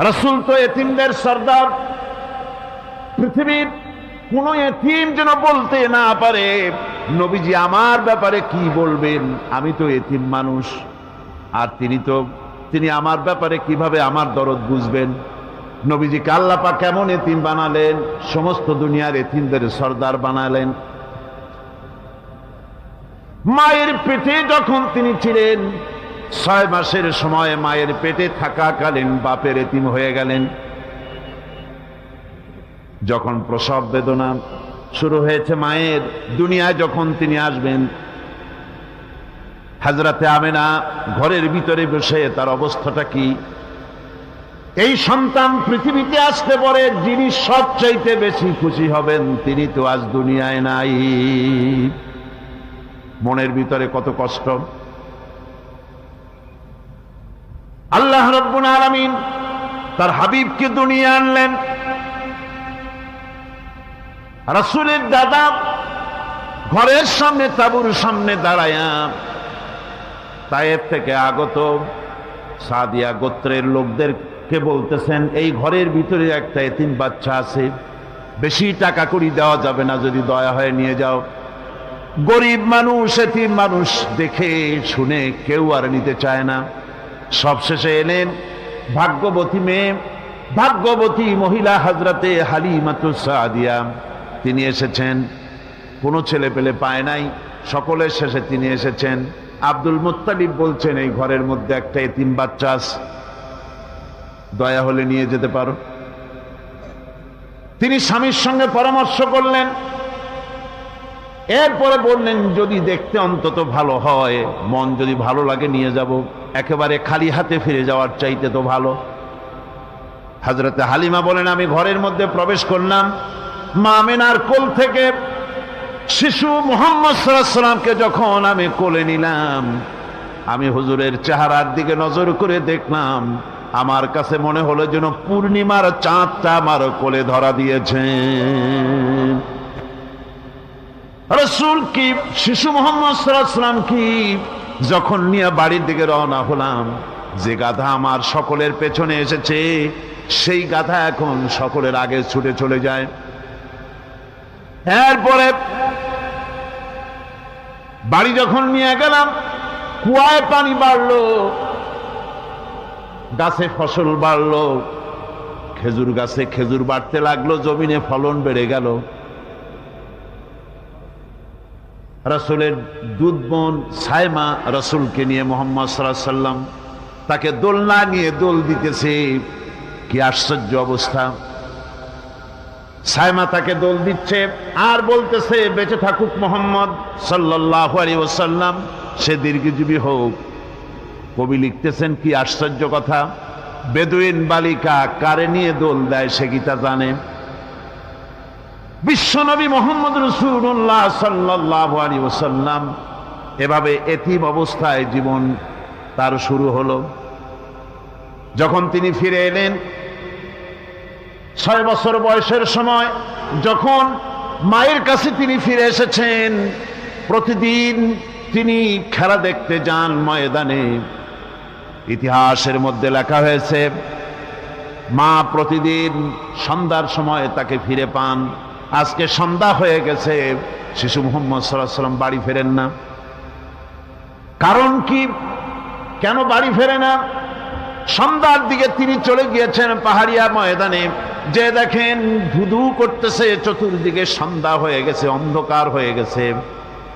রাসূল তো এতিমদের সর্দার। পৃথিবীর কোন এতিম যেন বলতে না পারে নবীজি আমার ব্যাপারে কি বলবেন, আমি তো এতিম মানুষ, আর তিনি আমার ব্যাপারে কিভাবে আমার দরদ বুঝবেন। নবীজিকে আল্লাহ পাক কেমন এতিম বানালেন, সমস্ত দুনিয়ার এতিমদের সর্দার বানালেন। মায়ের পেটে যখন তিনি ছিলেন 6 মাসের সময় মায়ের পেটে থাকাকালীন বাপের এতিম হয়ে গেলেন। যখন প্রসব বেদনা শুরু হয়েছে মায়ের, দুনিয়ায় যখন তিনি আসবেন, হযরতে আমেনা ঘরের ভিতরে বসে তার অবস্থাটা কি, এই সন্তান পৃথিবীতে আসতে পরে যিনি সবচাইতে বেশি খুশি হবেন তিনি তো আজ দুনিয়ায় নাই। মনের ভিতরে কত কষ্ট। আল্লাহ রাব্বুল আলামিন তার হাবিবকে দুনিয়া আনলেন। রাসূলের দাদা ঘরের সামনে তাঁবুর সামনে দাঁড়ায়া তায়েফ থেকে আগত সাদিয়া গোত্রের লোকদেরকে বলতেছেন, এই ঘরের ভিতরে একটা এতিম বাচ্চা আছে, বেশি টাকা কড়ি দেওয়া যাবে না, যদি দয়া হয় নিয়ে যাও। গরিব মানুষ, এতিম মানুষ দেখে শুনে কেউ আর নিতে চায় না। সবশেষে এলেন ভাগ্যবতী মেয়ে, ভাগ্যবতী মহিলা হযরতে হালিমাতুস সাদিয়া। তিনি এসেছেন, কোনো ছেলে পেলে পায় নাই, সকলের শেষে তিনি এসেছেন। আব্দুল মুত্তালিব বলছেন, এই ঘরের মধ্যে একটা এতিম বাচ্চা আছে, দয়া হলে নিয়ে যেতে পারো। তিনি স্বামীর সঙ্গে পরামর্শ করলেন, এরপরে বললেন যদি দেখতে অন্তত ভালো হয়, মন যদি ভালো লাগে নিয়ে যাব, একেবারে খালি হাতে ফিরে যাওয়ার চাইতে তো ভালো। হযরতে হালিমা বলেন, আমি ঘরের মধ্যে প্রবেশ করলাম, মা আমেনার কোল থেকে শিশু মুহাম্মদ সাল্লাল্লাহু আলাইহি ওয়াসাল্লামকে যখন আমি কোলে নিলাম, আমি হুজুরের চেহারার দিকে নজর করে দেখলাম, আমার কাছে মনে হলো যেন পূর্ণিমার চাঁদটা আমার কোলে ধরা দিয়েছে। রাসূল কি শিশু মুহাম্মদ সাল্লাল্লাহু আলাইহি ওয়াসাল্লাম কি যখন নিয়ে বাড়ির দিকে রওনা হলাম, যে গাধা আমার সকলের পেছনে এসেছে সেই গাধা এখন সকলের আগে ছুটে চলে যায়। এরপরে বাড়ি যখন নিয়ে গেলাম, কুয়ায় পানি বাড়লো, গাছে ফসল বাড়লো, খেজুর গাছে খেজুর বাড়তে লাগলো, জমিনে ফলন বেড়ে গেল। রাসূলের দুধ বোন সায়মা রাসূলকে নিয়ে মুহাম্মদ সাল্লাল্লাহু আলাইহি ওয়াসাল্লাম তাকে দোলনা নিয়ে দোল দিতেছে। কি আশ্চর্য অবস্থা! সায়মা তাকে দোল দিচ্ছে আর বলতেছে, বেঁচে থাকুক মুহাম্মদ সাল্লাল্লাহু আলাইহি ওয়াসাল্লাম, সে দীর্ঘজীবী হোক। কবি লিখতেছেন, কি আশ্চর্য কথা, বেদুইন বালিকা কারে নিয়ে দোল দেয় সে কি তা জানে? বিশ্বনবী মুহাম্মদ রাসূলুল্লাহ সাল্লাল্লাহু আলাইহি ওয়াসাল্লাম এভাবে এতিম অবস্থায় জীবন তার শুরু হলো। যখন তিনি ফিরে এলেন 6 বছর বয়সের সময়, যখন মায়ের কাছে তিনি ফিরে এসেছেন, প্রতিদিন তিনি খেলা দেখতে যান ময়দানে। ইতিহাসের মধ্যে লেখা হয়েছে, মা প্রতিদিন সন্ধ্যার সময় তাকে ফিরে পান। আজকে সন্ধ্যা হয়ে গেছে, শিশু মুহাম্মদ সাল্লাল্লাহু আলাইহি ওয়াসাল্লাম বাড়ি ফেরেন না। কারণ কি, কেন বাড়ি ফেরে না? সন্ধ্যার দিকে তিনি চলে গিয়েছেন পাহাড়িয়া ময়দানে, যে দেখেন ধুধু করতেছে চতুর্দিকে, সন্ধ্যা হয়ে গেছে, অন্ধকার হয়ে গেছে,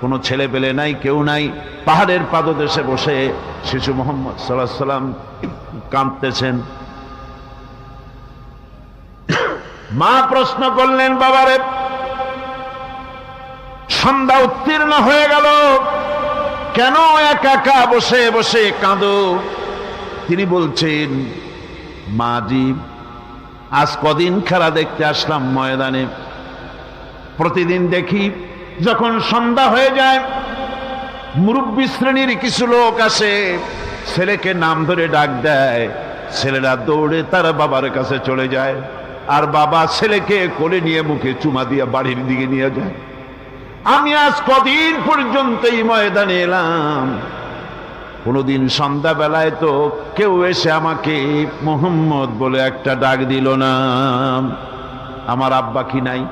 কোনো ছেলে পেলে নাই, কেউ নাই। পাহাড়ের পাদদেশে বসে শিশু মুহাম্মদ সাল্লাল্লাহু আলাইহি ওয়াসাল্লাম কাঁদতেছেন। মা প্রশ্ন করলেন, বাবারে সন্ধ্যা উত্তীর্ণ হয়ে গেল, কেন একা একা বসে বসে কাঁদো? তিনি বলছেন, মাজি আজ কদিন খেলা দেখতে আসলাম ময়দানে, প্রতিদিন দেখি যখন সন্ধ্যা হয়ে যায় মুরব্বী শ্রেণীর কিছু লোক আসে, ছেলেকে নাম ধরে ডাক দেয়, ছেলেরা দৌড়ে তার বাবার কাছে চলে যায়, আর বাবা ছেলেকে কোলে নিয়ে মুখে চুমা দিয়ে বাড়ির দিকে নিয়ে যায়। আমি আজ কদিন পর্যন্ত এই ময়দানে এলাম, কোনোদিন সন্ধ্যাবেলায় তো কেউ এসে আমাকে মুহাম্মদ বলে একটা ডাক দিল না। আমার আব্বা কি নাই?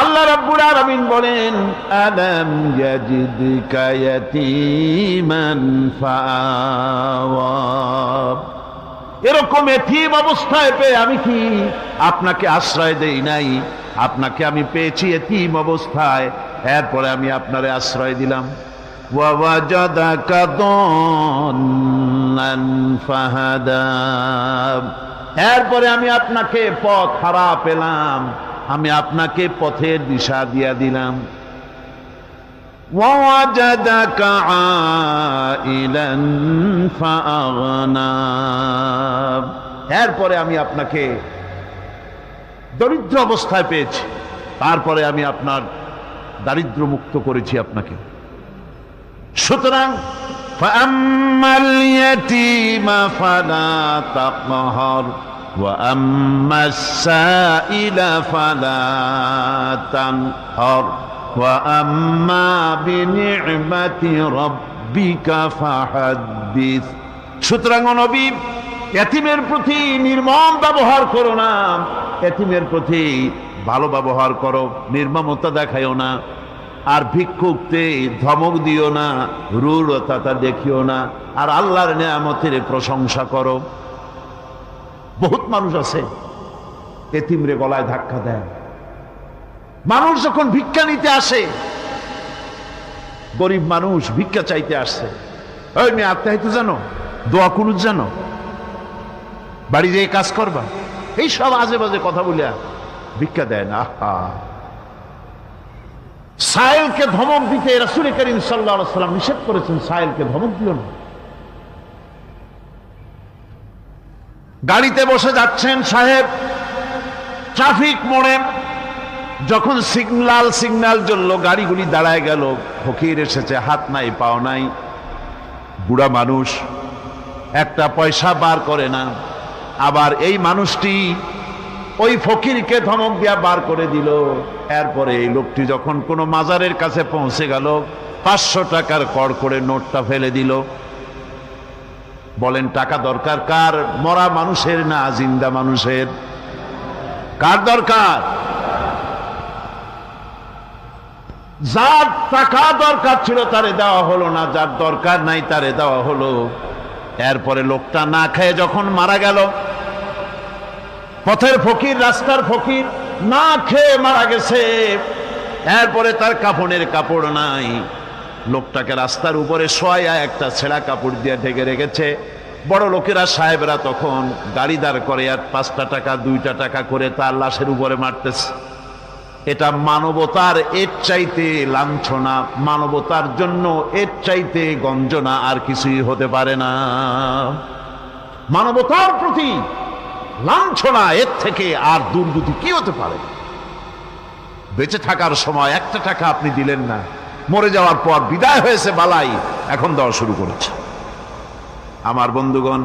আল্লাহ রাব্বুল আলামিন বলেন, আলাম ইয়াজিদকা ইয়াতীমান ফাআওয়া। এরকম এতিম অবস্থায় পেয়ে আমি কি আপনাকে আশ্রয় দেই নাই? আপনাকে আমি পেয়েছি এতিম অবস্থায়, এরপরে আমি আপনারে আশ্রয় দিলাম। ওয়া ওয়াজাদাকা দাল্লান ফাহাদা। এরপরে আমি আপনাকে পথ হারা পেলাম, আমি আপনাকে পথের দিশা দিয়া দিলাম। ওয়াজাদাকা আইলান ফাআগনা। এরপরে আমি আপনাকে দরিদ্র অবস্থায় পেয়েছি, তারপরে আমি আপনার দারিদ্র মুক্ত করেছি আপনাকে। সুতরাং ফাআম্মাল ইয়াতীমা ফালা তাকহার ওয়া আম্মাস সাইলা ফালা তানহার ওয়া আম্মা বিনি'মাতি রাব্বিকা ফাহাদ্দিস। সুতরাং নবী, এতিমের প্রতি নির্মম ব্যবহার করো না, এতিমের প্রতি ভালো ব্যবহার করো, নির্মমতা দেখাইও না। আর ভিক্ষুককে ধমক দিও না, রূঢ়তা দেখিও না। আর আল্লাহর নেয়ামতের প্রশংসা করো। বহুত মানুষ আছে এতিমরে গলায় ধাক্কা দেয়। মানুষ যখন ভিক্ষা নিতে আসে, গরিব মানুষ ভিক্ষা চাইতে আসছে, ওই মেয়ে আত্মাহিত জানো, দোয়া কুনুত জানো, বাড়ি যেয়ে কাজ করবা, এই সব আজে বাজে কথা বলিয়া ভিক্ষা দেয় না। সাইলকে ধমক দিতে রাসূল করিম সাল্লাল্লাহু আলাইহি ওয়াসাল্লাম নিষেধ করেছেন, সাইলকে ধমক দিও না। গাড়িতে বসে যাচ্ছেন সাহেব, ট্রাফিক মোড়ে যখন সিগন্যাল জ্বললো, গাড়িগুলি দাঁড়ায় গেল, ফকির এসেছে, হাত নাই পাও নাই, বুড়া মানুষ, একটা পয়সা বার করে না। আবার এই মানুষটি ওই ফকিরকে ধমক দিয়া বার করে দিল। এরপরে এই লোকটি যখন কোনো মাজারের কাছে পৌঁছে গেল, 500 টাকার কড় করে নোটটা ফেলে দিল। বলেন টাকা দরকার কার? মরা মানুষের না জিন্দা মানুষের? কার দরকার? যার টাকা দরকার ছিল তারে দেওয়া হলো না, যার দরকার নাই তারে দেওয়া হলো। এরপরে লোকটা না খেয়ে যখন মারা গেল, পথের ফকির, রাস্তার ফকির, না খেয়ে মারা গেছে। এরপরে তার কাফনের কাপড় নাই, লোকটাকে রাস্তার উপরে শোয়া একটা ছেঁড়া কাপড় দিয়ে ঢেকে রেখেছে। বড় লোকেরা, সাহেবরা তখন গাড়ি দাঁড় করে আর 5টা টাকা 2টা টাকা করে তার লাশের উপরে মারতেছে। এটা মানবতার এর চাইতে লাঞ্ছনা, মানবতার জন্য এর চাইতে গঞ্জনা আর কিছুই হতে পারে না। মানবতার প্রতি লাঞ্ছনা এর থেকে আর দুর্গতি কি হতে পারে? বেঁচে থাকার সময় 1টা টাকা আপনি দিলেন না, মরে যাওয়ার পর বিদায় হয়েছে বালাই, এখন দেওয়া শুরু করেছে। আমার বন্ধুগণ,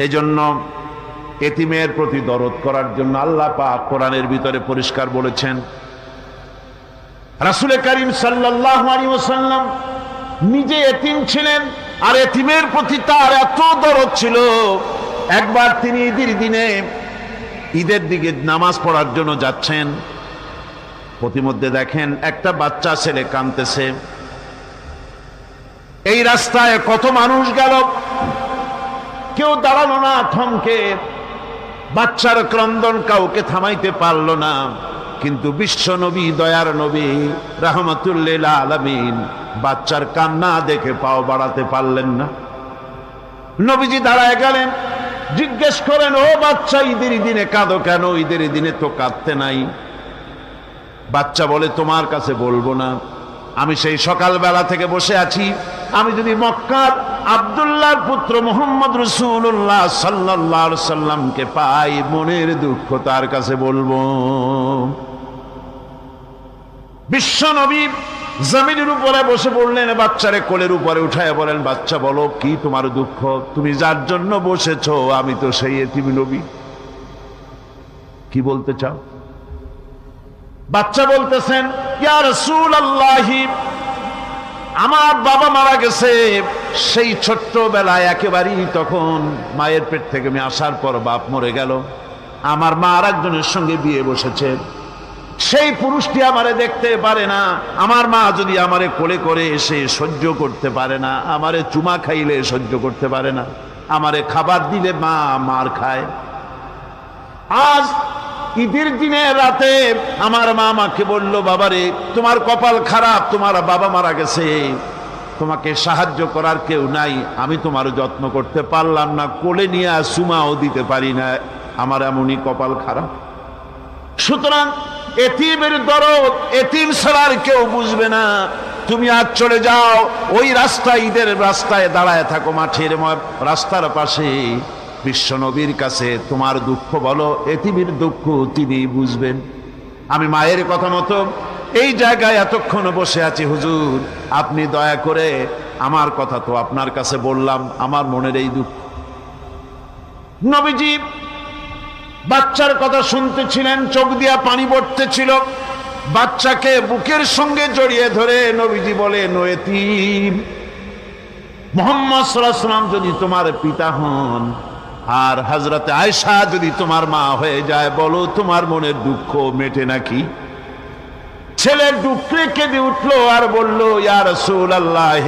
এজন্য এতিমের প্রতি দরদ করার জন্য আল্লাহ পাক কোরআনের ভিতরে পরিষ্কার বলেছেন। রাসূল করিম সাল্লাল্লাহু আলাইহি ওয়াসাল্লাম নিজে এতিম ছিলেন, আর এতিমের প্রতি তার এত দরদ ছিল, একবার তিনি ঈদের দিকে নামাজ পড়ার জন্য যাচ্ছেন, প্রতিমধ্যে দেখেন একটা বাচ্চা ছেলে কাঁদতেছে। এই রাস্তায় কত মানুষ গেল, কেউ দাঁড়ালো না, থমকে বাচ্চার ক্রন্দন কাউকে থামাইতে পারল না। কিন্তু বিশ্ব নবী, দয়ার নবী রাহমাতুল লিল আলামিন বাচ্চার কান্না দেখে পাও বাড়াতে পারলেন না। নবীজি দাঁড়ায় গেলেন, জিজ্ঞেস করেন, ও বাচ্চা, ঈদের দিনে কাঁদো কেন? ঈদের দিনে তো কাঁদতে নাই। বাচ্চা বলে, তোমার কাছে বলবো না, আমি সেই সকালবেলা থেকে বসে আছি, আমি যদি মক্কার আব্দুল্লাহর পুত্র মুহাম্মদ রাসূলুল্লাহ সাল্লাল্লাহু আলাইহি সাল্লামকে পাই, মনের দুঃখ তার কাছে বলবো। বিশ্ব নবী জমিনের উপরে বসে পড়লেন, বাচ্চারে কোলের উপরে উঠায় বলেন, বাচ্চা বলো কি তোমার দুঃখ? তুমি যার জন্য বসেছো আমি তো সেই এতিম নবী, কি বলতে চাও? বাচ্চা বলতেছেন, ইয়া রাসূলুল্লাহ, আমার বাবা মারা গেছে সেই ছোট্টবেলায়, একেবারেই তখন মায়ের পেট থেকে আমি আসার পর বাপ মরে গেল। আমার মা আর একজনের সঙ্গে বিয়ে বসেছে। সেই পুরুষটি আমারে দেখতে পারে না। আমার মা যদি আমারে কোলে করে এসে সহ্য করতে পারে না, আমারে চুমা খাইলে সহ্য করতে পারে না, আমারে খাবার দিলে মা মার খায়। আজ ঈদের দিনে রাতে আমার মা আমাকে বলল, বাবারে তোমার কপাল খারাপ, তোমার বাবা মারা গেছে, তোমাকে সাহায্য করার কেউ নাই, আমি তোমার যত্ন করতে পারলাম না, কোলে নিয়ে চুমাও দিতে পারি না, আমার এমনই কপাল খারাপ। সুতরাং এতিমের দরদ এতিম ছাড়ার কেউ বুঝবে না। তুমি আজ চলে যাও, ওই রাস্তায়, ঈদের রাস্তায় দাঁড়ায় থাকো, মাঠের রাস্তার পাশে, বিশ্ব নবীর কাছে তোমার দুঃখ বলো, এতিমের দুঃখ তিনি বুঝবেন। আমি মায়ের কথা মতো এই জায়গায় এতক্ষণ বসে আছি। হুজুর, আপনি দয়া করে, আমার কথা তো আপনার কাছে বললাম, আমার মনের এই দুঃখ। নবীজি বাচ্চার কথা শুনতেছিলেন, চোখ দিয়া পানি পড়তেছিল। বাচ্চাকে বুকের সঙ্গে জড়িয়ে ধরে নবীজি বলেন, ও এতিম, মুহাম্মদ সাল্লাল্লাহু আলাইহি ওয়াসাল্লাম যদি তোমার পিতা হন আর হযরতে আয়েশা যদি তোমার মা হয়ে যায়, বলো তোমার মনের দুঃখ মেটে নাকি? ছেলে ডুকরে কেঁদে উঠলো আর বলল, ইয়া রাসূলুল্লাহ,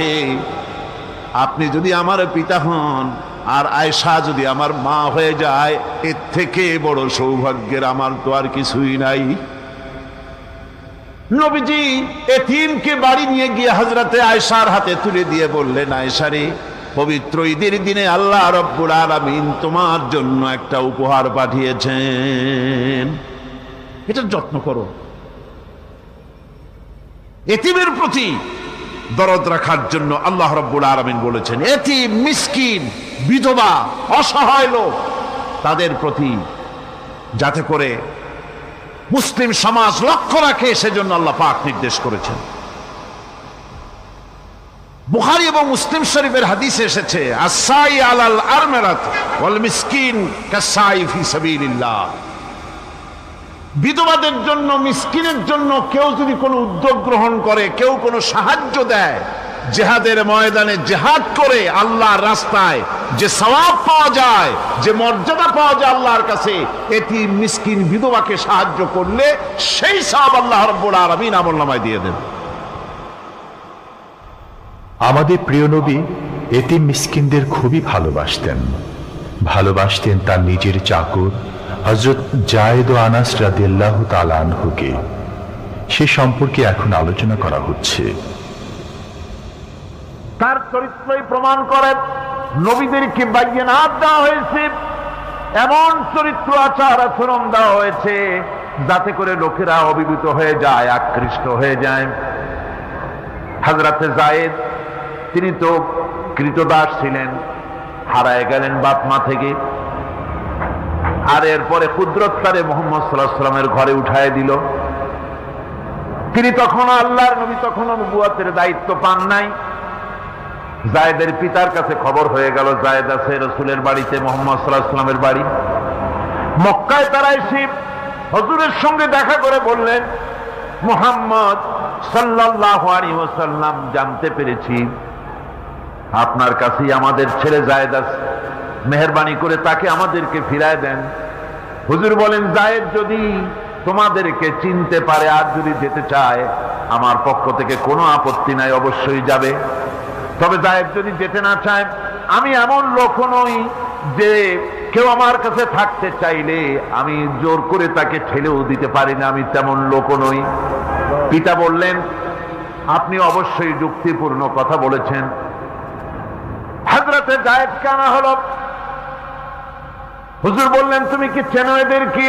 আপনি যদি আমার পিতা হন আর আয়েশা যদি আমার মা হয়ে যায়, এর থেকে বড় সৌভাগ্যের আমার তো আর কিছুই নাই। নবীজি এতিমকে বাড়ি নিয়ে গিয়ে হযরতে আয়েশার হাতে তুলে দিয়ে বললেন, আয়েশা রে, পবিত্র ঈদের দিনে আল্লাহ রব্বুল আলামিন তোমার জন্য একটা উপহার পাঠিয়েছেন, এটা যত্ন করো। এতিমের প্রতি দরদ রাখার জন্য আল্লাহ রব্বুল আলামিন বলেছেন, এতিম, মিসকিন, বিধবা, অসহায় লোক, তাদের প্রতি যাতে করে মুসলিম সমাজ লক্ষ্য রাখে, সেজন্য আল্লাহ পাক নির্দেশ করেছেন। বুখারী এবং মুসলিম শরীফের হাদিসে এসেছে, আস-সাই আলাল আরমালাত ওয়াল মিসকিন কাস-সাই ফি সাবিলিল্লাহ। বিধবাদের জন্য, মিসকিনের জন্য কেউ যদি কোনো উদ্যোগ গ্রহণ করে, কেউ কোনো সাহায্য দেয়, জিহাদের ময়দানে জিহাদ করে আল্লাহর রাস্তায় যে সওয়াব পাওয়া যায়, যে মর্যাদা পাওয়া যায় আল্লাহর কাছে, এতিম, মিসকিন, বিধবাকে সাহায্য করলে সেই সওয়াব আল্লাহ রাব্বুল আলামিন আমলনামায় দিয়ে দেন। আমাদের প্রিয় নবী এতিম মিসকিনদের খুবই ভালোবাসতেন তার নিজের চাকর হযরত যায়েদ ও আনাস রাদিয়াল্লাহু তাআলা আনহুকে। সে সম্পর্কে এখন আলোচনা করা হচ্ছে। তার চরিত্রই প্রমাণ করে নবীদেরকে বায়নাত দেওয়া হয়েছে, এমন চরিত্র, আচার আচরণ দেওয়া হয়েছে যাতে করে লোকেরা অভিভূত হয়ে যায়, আকৃষ্ট হয়ে যায়। হযরতে যায়েদ, তিনি তো কৃতদাস ছিলেন, হারায় গেলেন বাপ মা থেকে, আর এরপরে কুদরত তারে মুহাম্মদ সাল্লাল্লাহু আলাইহি ওয়াসাল্লামের ঘরে উঠায় দিল। তিনি তখন আল্লাহর নবী, তখনও নবুয়তের দায়িত্ব পান নাই। যায়েদের পিতার কাছে খবর হয়ে গেল, যায়েদ আছে রাসূলের বাড়িতে, মুহাম্মদ সাল্লাল্লাহু আলাইহি ওয়াসাল্লামের বাড়ি মক্কায়। তারা এসে হুজুরের সঙ্গে দেখা করে বললেন, মুহাম্মদ সাল্লাল্লাহু আলাইহি ওয়াসাল্লাম, জানতে পেরেছি আপনার কাছেই আমাদের ছেলে যায়েদ আছে, মেহেরবানি করে তাকে আমাদেরকে ফিরায় দেন। হুজুর বলেন, যায়েদ যদি তোমাদেরকে চিনতে পারে আর যদি যেতে চায়, আমার পক্ষ থেকে কোনো আপত্তি নাই, অবশ্যই যাবে। তবে যায়েদ যদি যেতে না চায়, আমি এমন লোক নই যে কেউ আমার কাছে থাকতে চাইলে আমি জোর করে তাকে ঠেলেও দিতে পারি না, আমি তেমন লোক নই। পিতা বললেন, আপনি অবশ্যই যুক্তিপূর্ণ কথা বলেছেন। হযরতে যায়েদ কানা হলো। হুজুর বললেন, তুমি কি চেনো এদের? কি?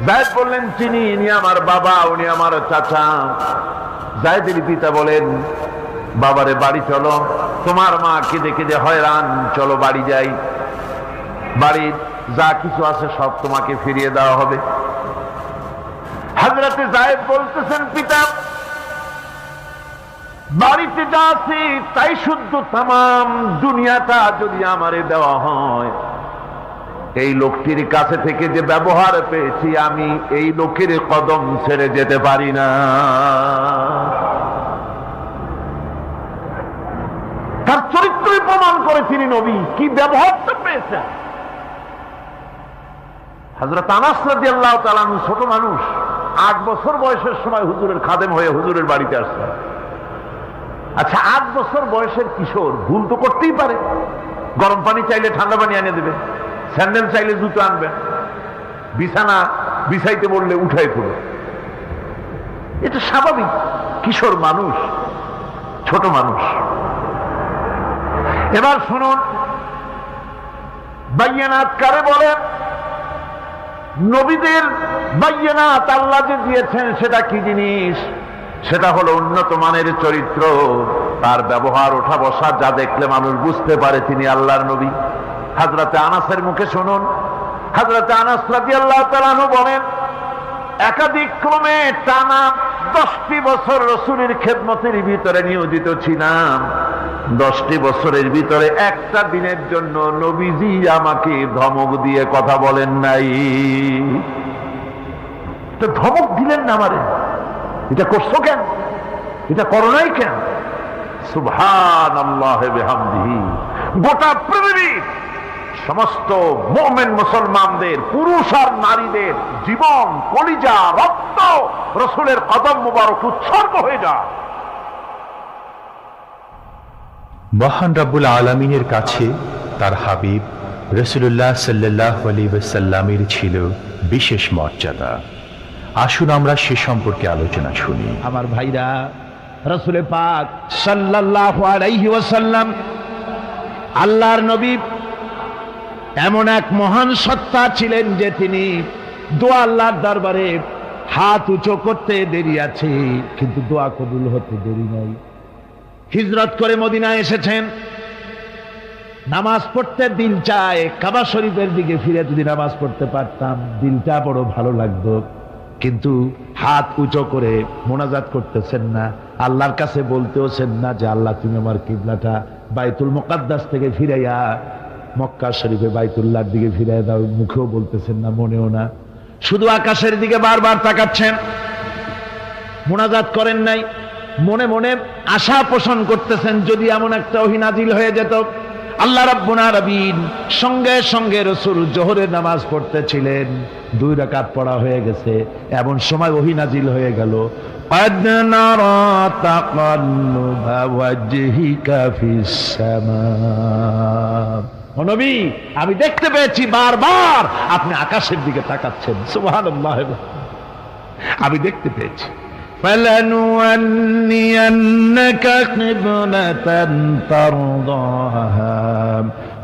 যায়েদ বললেন, চিনি, ইনি আমার বাবা, উনি আমার চাচা। যায়েদের পিতা বলেন, বাবারে বাড়ি চলো, তোমার মা কেঁদে কেঁদে হয়রান, চলো বাড়ি যাই, বাড়ির যা কিছু আছে সব তোমাকে ফিরিয়ে দেওয়া হবে। হযরতে যায়েদ বলতেছেন, পিতা, বাড়িতে যা আছে তাই শুদ্ধ, তামাম দুনিয়াটা যদি আমারে দেওয়া হয়, এই লোকটির কাছে থেকে যে ব্যবহার পেয়েছি, আমি এই লোকের কদম ছেড়ে যেতে পারি না। তার চরিত্রই প্রমাণ করে তিনি নবী। কি ব্যবহারটা পেয়েছেন। হযরত আনাস রাদিয়াল্লাহু তাআলা আনহু ছোট মানুষ, 8 বছর বয়সের সময় হুজুরের খাদেম হয়ে হুজুরের বাড়িতে আসছেন। আচ্ছা, 8 বছর বয়সের কিশোর ভুল তো করতেই পারে। গরম পানি চাইলে ঠান্ডা পানি এনে দেবে, স্যান্ডেল চাইলে জুতো আনবেন, বিছানা বিছাইতে বললে উঠাই পড়ে, এটা স্বাভাবিক। কিশোর মানুষ, ছোট মানুষ। এবার শুনুন, বাইয়ানাত কারে বলেন? নবীদের বাইয়ানাত আল্লাহ যে দিয়েছেন সেটা কি জিনিস? সেটা হলো উন্নত মানের চরিত্র, তার ব্যবহার, ওঠা বসা যা দেখলে মানুষ বুঝতে পারে তিনি আল্লাহর নবী। হযরতে আনাসের মুখে শুনুন, হযরতে আনাস রাদিয়াল্লাহু তাআলা আনহু বলেন, একাধিক ক্রমে টানা 10টি বছর রাসূলের খেদমতের ভিতরে নিয়োজিত ছিলাম। 10টি বছরের ভিতরে একটা দিনের জন্য নবীজি আমাকে ধমক দিয়ে কথা বলেন নাই। তো ধমক দিলেন না আমারে, এটা করছো কেন, এটা করো নাই কেন? সুবহানাল্লাহি বিহামদিহি। গোটা পৃথিবীর সমস্ত মুমিন মুসলমানদের, পুরুষ আর নারীদের জীবন, কলিজা, রক্ত রাসূলের কদম মুবারক উৎসর্গ হয়ে যায়। মহান রব্বুল আলামিনের কাছে তার হাবিব রাসূলুল্লাহ সাল্লাল্লাহু আলাইহি ওয়াসাল্লামের ছিল বিশেষ মর্যাদা। আসুন আমরা সে সম্পর্কে আলোচনা শুনি। আমার ভাইরা, রাসূল পাক সাল্লাল্লাহু আলাইহি ওয়াসাল্লাম আল্লাহর নবী এমন এক মহান সত্তা ছিলেন যে তিনি দোয়া আল্লাহর দরবারে হাত উঁচু করতে দেরি আছে, কিন্তু দোয়া কবুল হতে দেরি নাই। হিজরত করে মদিনায় এসেছেন, নামাজ পড়তে দিল চায়, কাবা শরীফের দিকে ফিরে যদি নামাজ পড়তে পারতাম দিলটা বড় ভালো লাগতো, কিন্তু হাত উঁচু করে মোনাজাত করতেছেন না, আল্লাহর কাছে বলতেওছেন না যে আল্লাহ তুমি আমার কিবলাটা বাইতুল মুকাদ্দাস থেকে ফিরাইয়া মক্কা শরীফে বাইতুল্লাহর দিকে ফিরাইয়া দাও। মুখেও বলতেছেন না, মনেও না, শুধু আকাশের দিকে বারবার তাকাচ্ছেন, মোনাজাত করেন নাই। মনে মনে আশা পোষণ করতেছেন যদি এমন একটা ওহী নাজিল হয়ে যেত। আল্লাহ রাব্বুল আলামিন সঙ্গে সঙ্গে রাসূল জোহরের নামাজ পড়তেছিলেন, 2 রাকাত পড়া হয়ে গেছে, এমন সময় ওহী নাজিল হয়ে গেল, قد نرى تقلب وجهك في السماء। ও নবী, আমি দেখতে পেয়েছি বারবার আপনি আকাশের দিকে তাকাচ্ছেন। সুবহানাল্লাহ, আমি দেখতে পেয়েছি। فلنولينك قبلة ترضاها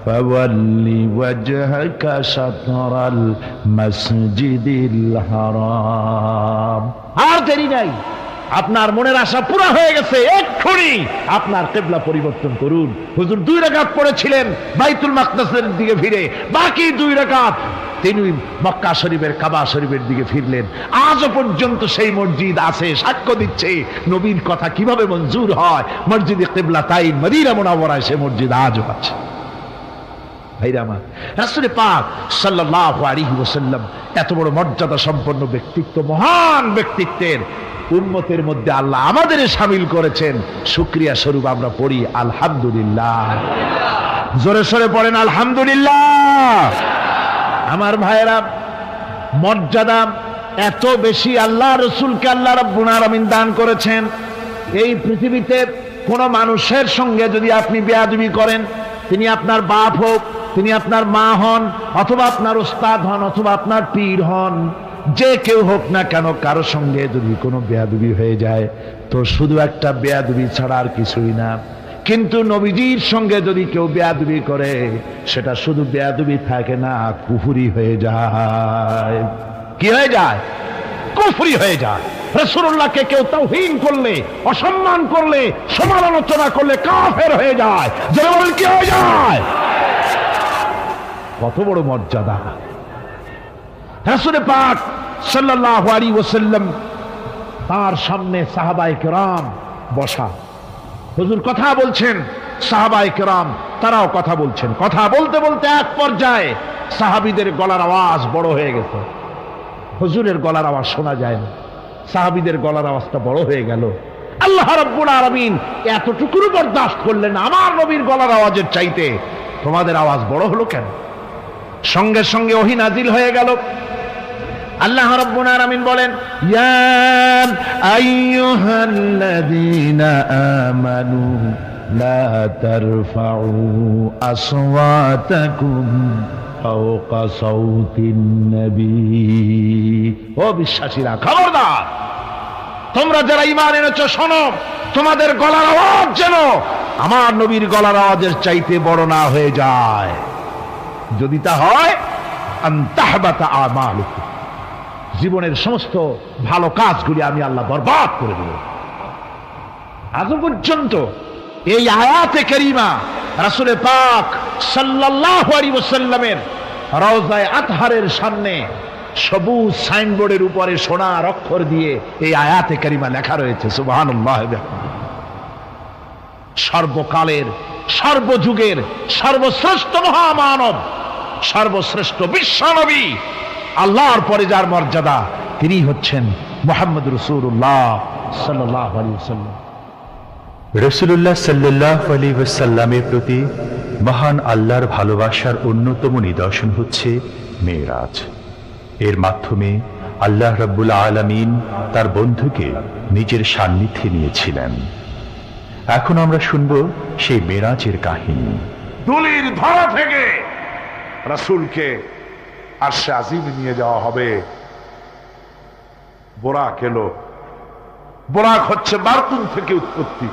فول وجهك شطر المسجد الحرام। আর দেরি নাই, আপনার মনের আশা পুরা হয়ে গেছে, এক্ষুনি আপনার কিবলা পরিবর্তন করুন। হুজুর 2 রাকাত পড়েছিলেন বাইতুল মাকদাসের দিকে ফিরে, বাকি 2 রাকাত তিনি মক্কা শরীফের কাবা শরীফের দিকে ফিরলেন। আজও পর্যন্ত সেই মসজিদ আছে, সাক্ষ্য দিচ্ছে নবীর কথা কিভাবে মঞ্জুর হয়। মসজিদে কিবলাতাইন মদিনা মুনাওয়ারায় সে মসজিদ আজও আছে। ভাইরা আমার, রাসূল পাক সাল্লাল্লাহু আলাইহি ওয়াসাল্লাম এত বড় মর্যাদা সম্পন্ন ব্যক্তিত্ব, মহান ব্যক্তিত্বের উম্মতের মধ্যে আল্লাহ আমাদের শামিল করেছেন। শুকরিয়া স্বরূপ আমরা পড়ি আলহামদুলিল্লাহ। জোরে সোরে পড়েন আলহামদুলিল্লাহ। আমার ভাইরা, মর্যাদা এত বেশি আল্লাহ রাসূলকে আল্লাহ রাব্বুল আলামিন দান করেছেন। এই পৃথিবীতে কোন মানুষের সঙ্গে যদি আপনি বেয়াদবি করেন, তিনি আপনার বাপ হোক, তিনি আপনার মা হন, অথবা আপনার উস্তাদ হন, অথবা আপনার পীর হন, যে কেউ হোক না কেন, কারো সঙ্গে যদি কোনো বেয়াদবি হয়ে যায় তো শুধু একটা বেয়াদবি ছাড়া আর কিছুই না। কিন্তু নবীজির সঙ্গে যদি কেউ বেয়াদবি করে, সেটা শুধু বেয়াদবি থাকে না, কুফরি হয়ে যায়। কি হয়ে যায়? কুফরি হয়ে যায়। রাসূলুল্লাহকে কেউ তাওহীন করলে, অসম্মান করলে, সমালোচনা করলে কাফের হয়ে যায়। যারা বলেন কি হয়ে যায়? কত বড় মর্যাদা! রাসূল পাক সাল্লাল্লাহু আলাইহি ওয়াসাল্লাম, তার সামনে সাহাবায়ে কেরাম বসা, হুজুর কথা বলছেন, সাহাবায়ে কেরাম তারাও কথা বলছেন। কথা বলতে বলতে এক পর্যায়ে সাহাবীদের গলার আওয়াজ বড় হয়ে গেছে, হুজুরের গলার আওয়াজ শোনা যায় না, সাহাবীদের গলার আওয়াজটা বড় হয়ে গেল। আল্লাহ রাব্বুল আলামিন এতটুকুর বরদাস্ত করলেন আমার নবীর গলার আওয়াজের চাইতে তোমাদের আওয়াজ বড় হলো কেন? সঙ্গে সঙ্গে ওহী নাজিল হয়ে গেল। আল্লাহ রাব্বুল আলামিন বলেন, ইয়া আইয়ুহাল্লাযীনা আমানু লা তারফাউ আসওয়াতাকুম ফাওকা সাওতিন নবী। ও বিশ্বাসীরা, খবরদার, তোমরা যারা ঈমান এনেছো শোনো, তোমাদের গলার আওয়াজ যেন আমার নবীর গলার আওয়াজের চাইতে বড় না হয়ে যায়। যদি তা হয়, আনতাহবাতা আমালুকুম, জীবনের সমস্ত ভালো কাজগুলি আমি আল্লাহ বরবাদ করে দেব। আজ পর্যন্ত এই আয়াতে কারিমা রাসূল পাক সাল্লাল্লাহু আলাইহি ওয়াসাল্লামের রওজায়ে আতহারের সামনে সবুজ সাইনবোর্ডের উপরে সোনার অক্ষর দিয়ে এই আয়াতে কারিমা লেখা রয়েছে, সুবহানাল্লাহ। সর্বকালের, সর্বযুগের সর্বশ্রেষ্ঠ মহামানব, সর্বশ্রেষ্ঠ বিশ্বনবী, আল্লাহর পরে যার মর্যাদা, তিনি হচ্ছেন মুহাম্মদ রাসূলুল্লাহ সাল্লাল্লাহু আলাইহি ওয়াসাল্লাম। রাসূলুল্লাহ সাল্লাল্লাহু আলাইহি ওয়াসাল্লামের প্রতি মহান আল্লাহর ভালোবাসার অন্যতম নিদর্শন হচ্ছে মেরাজ। এর মাধ্যমে আল্লাহ রাব্বুল আলামিন তার বন্ধুকে নিজের সান্নিধ্যে নিয়েছিলেন। এখন আমরা শুনব সেই মেরাজের কাহিনী। দুলির ধরা থেকে রাসূলকে আরশে আজিমে নিয়ে যাওয়া হবে। বোরাক এলো। বোরাক হচ্ছে বারকুন থেকে উৎপত্তি।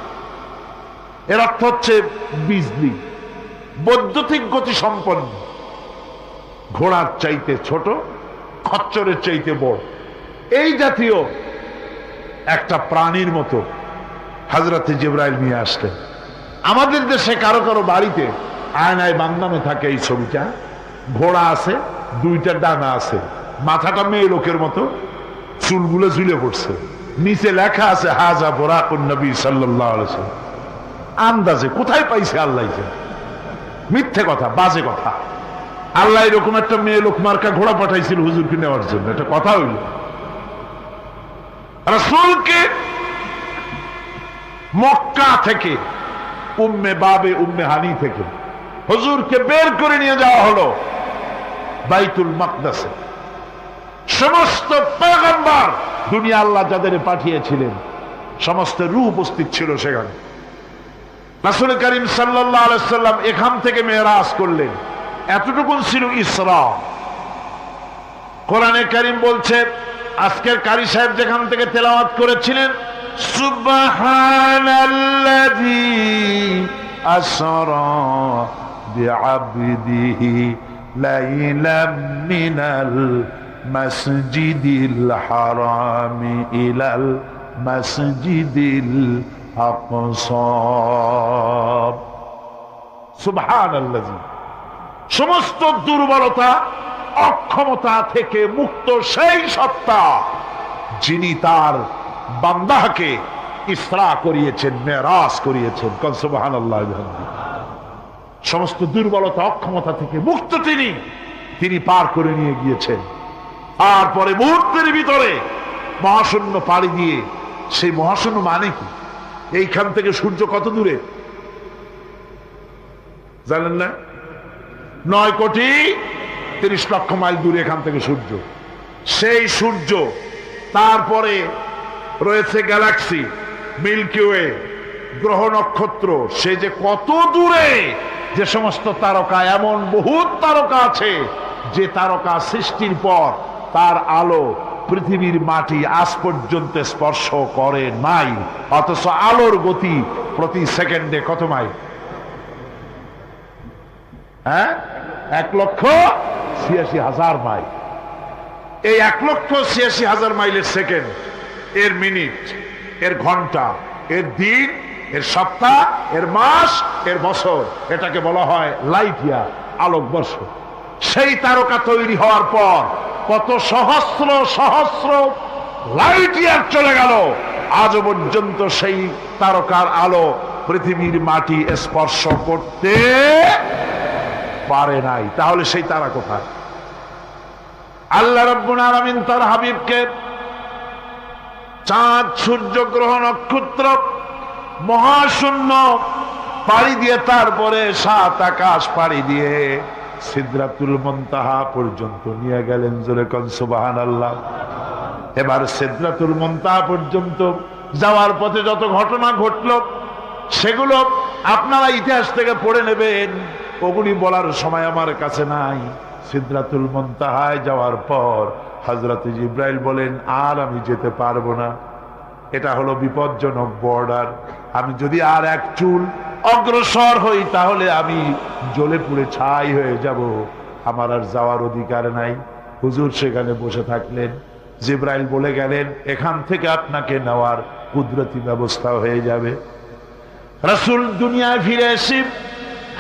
এর অর্থ হচ্ছে বিজলি, বৈদ্যুতিক গতি সম্পন্ন, ঘোড়ার চাইতে ছোট, খচ্চরের চাইতে বড়, এই জাতীয় একটা প্রাণীর মতো হযরতে জিবরাইল নিয়ে আসলেন। আমাদের দেশে কারো কারো বাড়িতে আয়নায় বাংলানো থাকে এই ছবিটা। ঘোড়া আছে, দুইটা ডানা আছে, মাথাটা মেয়ে লোকের মতো, চুলগুলো ঝুলে পড়ছে, নিচে লেখা আছে হাজা বুরাকুন নবী সাল্লাল্লাহু আলাইহি ওয়াসাল্লাম। আন্দাজে কোথায় পাইছে আল্লাহ? মিথ্যে কথা, বাজে কথা। আল্লাহ এরকম একটা মেয়ে লোক মার্কা ঘোড়া পাঠাইছিল হুজুরকে নেওয়ার জন্য, এটা কথা হইল? রাসূলকে মক্কা থেকে, উম্মে বাবে উম্মে হানি থেকে হুজুরকে বের করে নিয়ে যাওয়া হলো বাইতুল মাকদাসে। সমস্ত পয়গম্বর, দুনিয়া আল্লাহ যাদের পাঠিয়েছিলেন, সমস্ত রূহ উপস্থিত ছিল সেখানে। রাসূল করিম সাল্লাল্লাহু আলাইহি ওয়াসাল্লাম এখান থেকে মেরাজ করলেন। এতটুকুন ছিল ইসরা। কোরআনে কারীম বলছে, আজকের কারি সাহেব যেখান থেকে তেলাওয়াত করেছিলেন, সুবহানাল্লাযী আসরা বিআবদিহি লাইলাম মিনাল মাসজিদিল হারামি ইলাল মাসজিদিল আকসা। সুবহানাল্লাযী, সমস্ত দুর্বলতা, অক্ষমতা থেকে মুক্ত সেই সত্তা যিনি তার বান্দাকে ইসরা করিয়েছেন, মেরাজ করিয়েছেন। কোন সুবহানাল্লাহ। সমস্ত দুর্বলতা, অক্ষমতা থেকে মুক্ত তিনি পার করে নিয়ে গিয়েছেন। তারপরে মুহূর্তের ভিতরে মহাশূন্য পাড়ি দিয়ে, সেই মহাশূন্য মানে কি? এইখান থেকে সূর্য কত দূরে জানেন না? 9,30,00,000 মাইল দূরে এখান থেকে সূর্য। সেই সূর্য, তারপরে রয়েছে গ্যালাক্সি, মিল্কি ওয়ে, গ্রহ নক্ষত্র, সে যে কত দূরে, যে সমস্ত তারকা, এমন বহুত তারকা আছে যে তারকা সৃষ্টির পর তার আলো পৃথিবীর মাটি আজ পর্যন্ত স্পর্শ করে নাই, অথচ আলোর গতি প্রতি সেকেন্ডে কত মাইল? 1,86,000 মাইল। এই 1,86,000 মাইলের সেকেন্ড, এর মিনিট, এর ঘন্টা, এর দিন, এর সপ্তাহ, এর মাস, এর বছর, এটাকে বলা হয় লাইট ইয়ার, আলোকবর্ষ। সেই তারকা তৈরি হওয়ার পর কত সহস্র সহস্র লাইট ইয়ার চলে গেল, আজ পর্যন্ত সেই তারকার আলো পৃথিবীর মাটি স্পর্শ করতে পারে নাই। তাহলে সেই তারা কোথায়? আল্লাহ রাব্বুল আলামিন তার হাবিবকে চাঁদ, সূর্য, গ্রহ, নক্ষত্র, মহাশূন্য পাড়ি দিয়ে তারপরে 7 আকাশ পাড়ি দিয়ে সিদরাতুল মুনতাহা পর্যন্ত নিয়ে গেলেন। জোরে কোন সুবহানাল্লাহ। এবার সিদরাতুল মুনতাহা পর্যন্ত যাওয়ার পথে যত ঘটনা ঘটলো সেগুলো আপনারা ইতিহাস থেকে পড়ে নেবেন, ওগুলি বলার সময় আমার কাছে নাই। সিদরাতুল মুনতাহায় যাওয়ার পর হযরত জিবরাইল বলেন, আর আমি যেতে পারবো না, এটা হলো বিপজ্জনক বর্ডার, আমি যদি আর এক চুল অগ্রসর হই তাহলে আমি জ্বলে পুড়ে ছাই হয়ে যাব, আমার আর যাওয়ার অধিকার নাই। হুজুর সেখানে বসে থাকলেন। জিবরাইল বলে গেলেন, এখান থেকে আপনাকে নেওয়ার কুদরতি ব্যবস্থা হয়ে যাবে। রাসূল দুনিয়ায় ফিরে এসে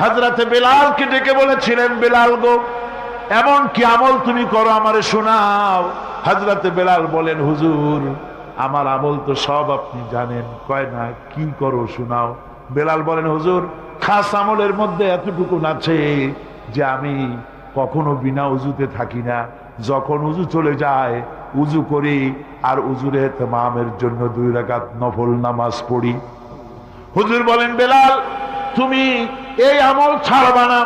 হযরতে বেলালকে ডেকে বলেছিলেন, বেলাল গো, এমন কি আমল তুমি করো আমারে শোনাও। হযরতে বেলাল বলেন, হুজুর আমার আমল তো সব আপনি জানেন। কয় না, কি করো শোনাও। বেলাল বলেন, হুজুর খাস আমলের মধ্যে এতটুকু আছে যে আমি কখনো বিনা উজুতে থাকি না, যখন উজু চলে যায় উজু করি আর উজুর ইহতিমামের জন্য 2 রাকাত নফল নামাজ পড়ি। হুজুর বলেন, বেলাল তুমি এই আমল ছাড়বা না,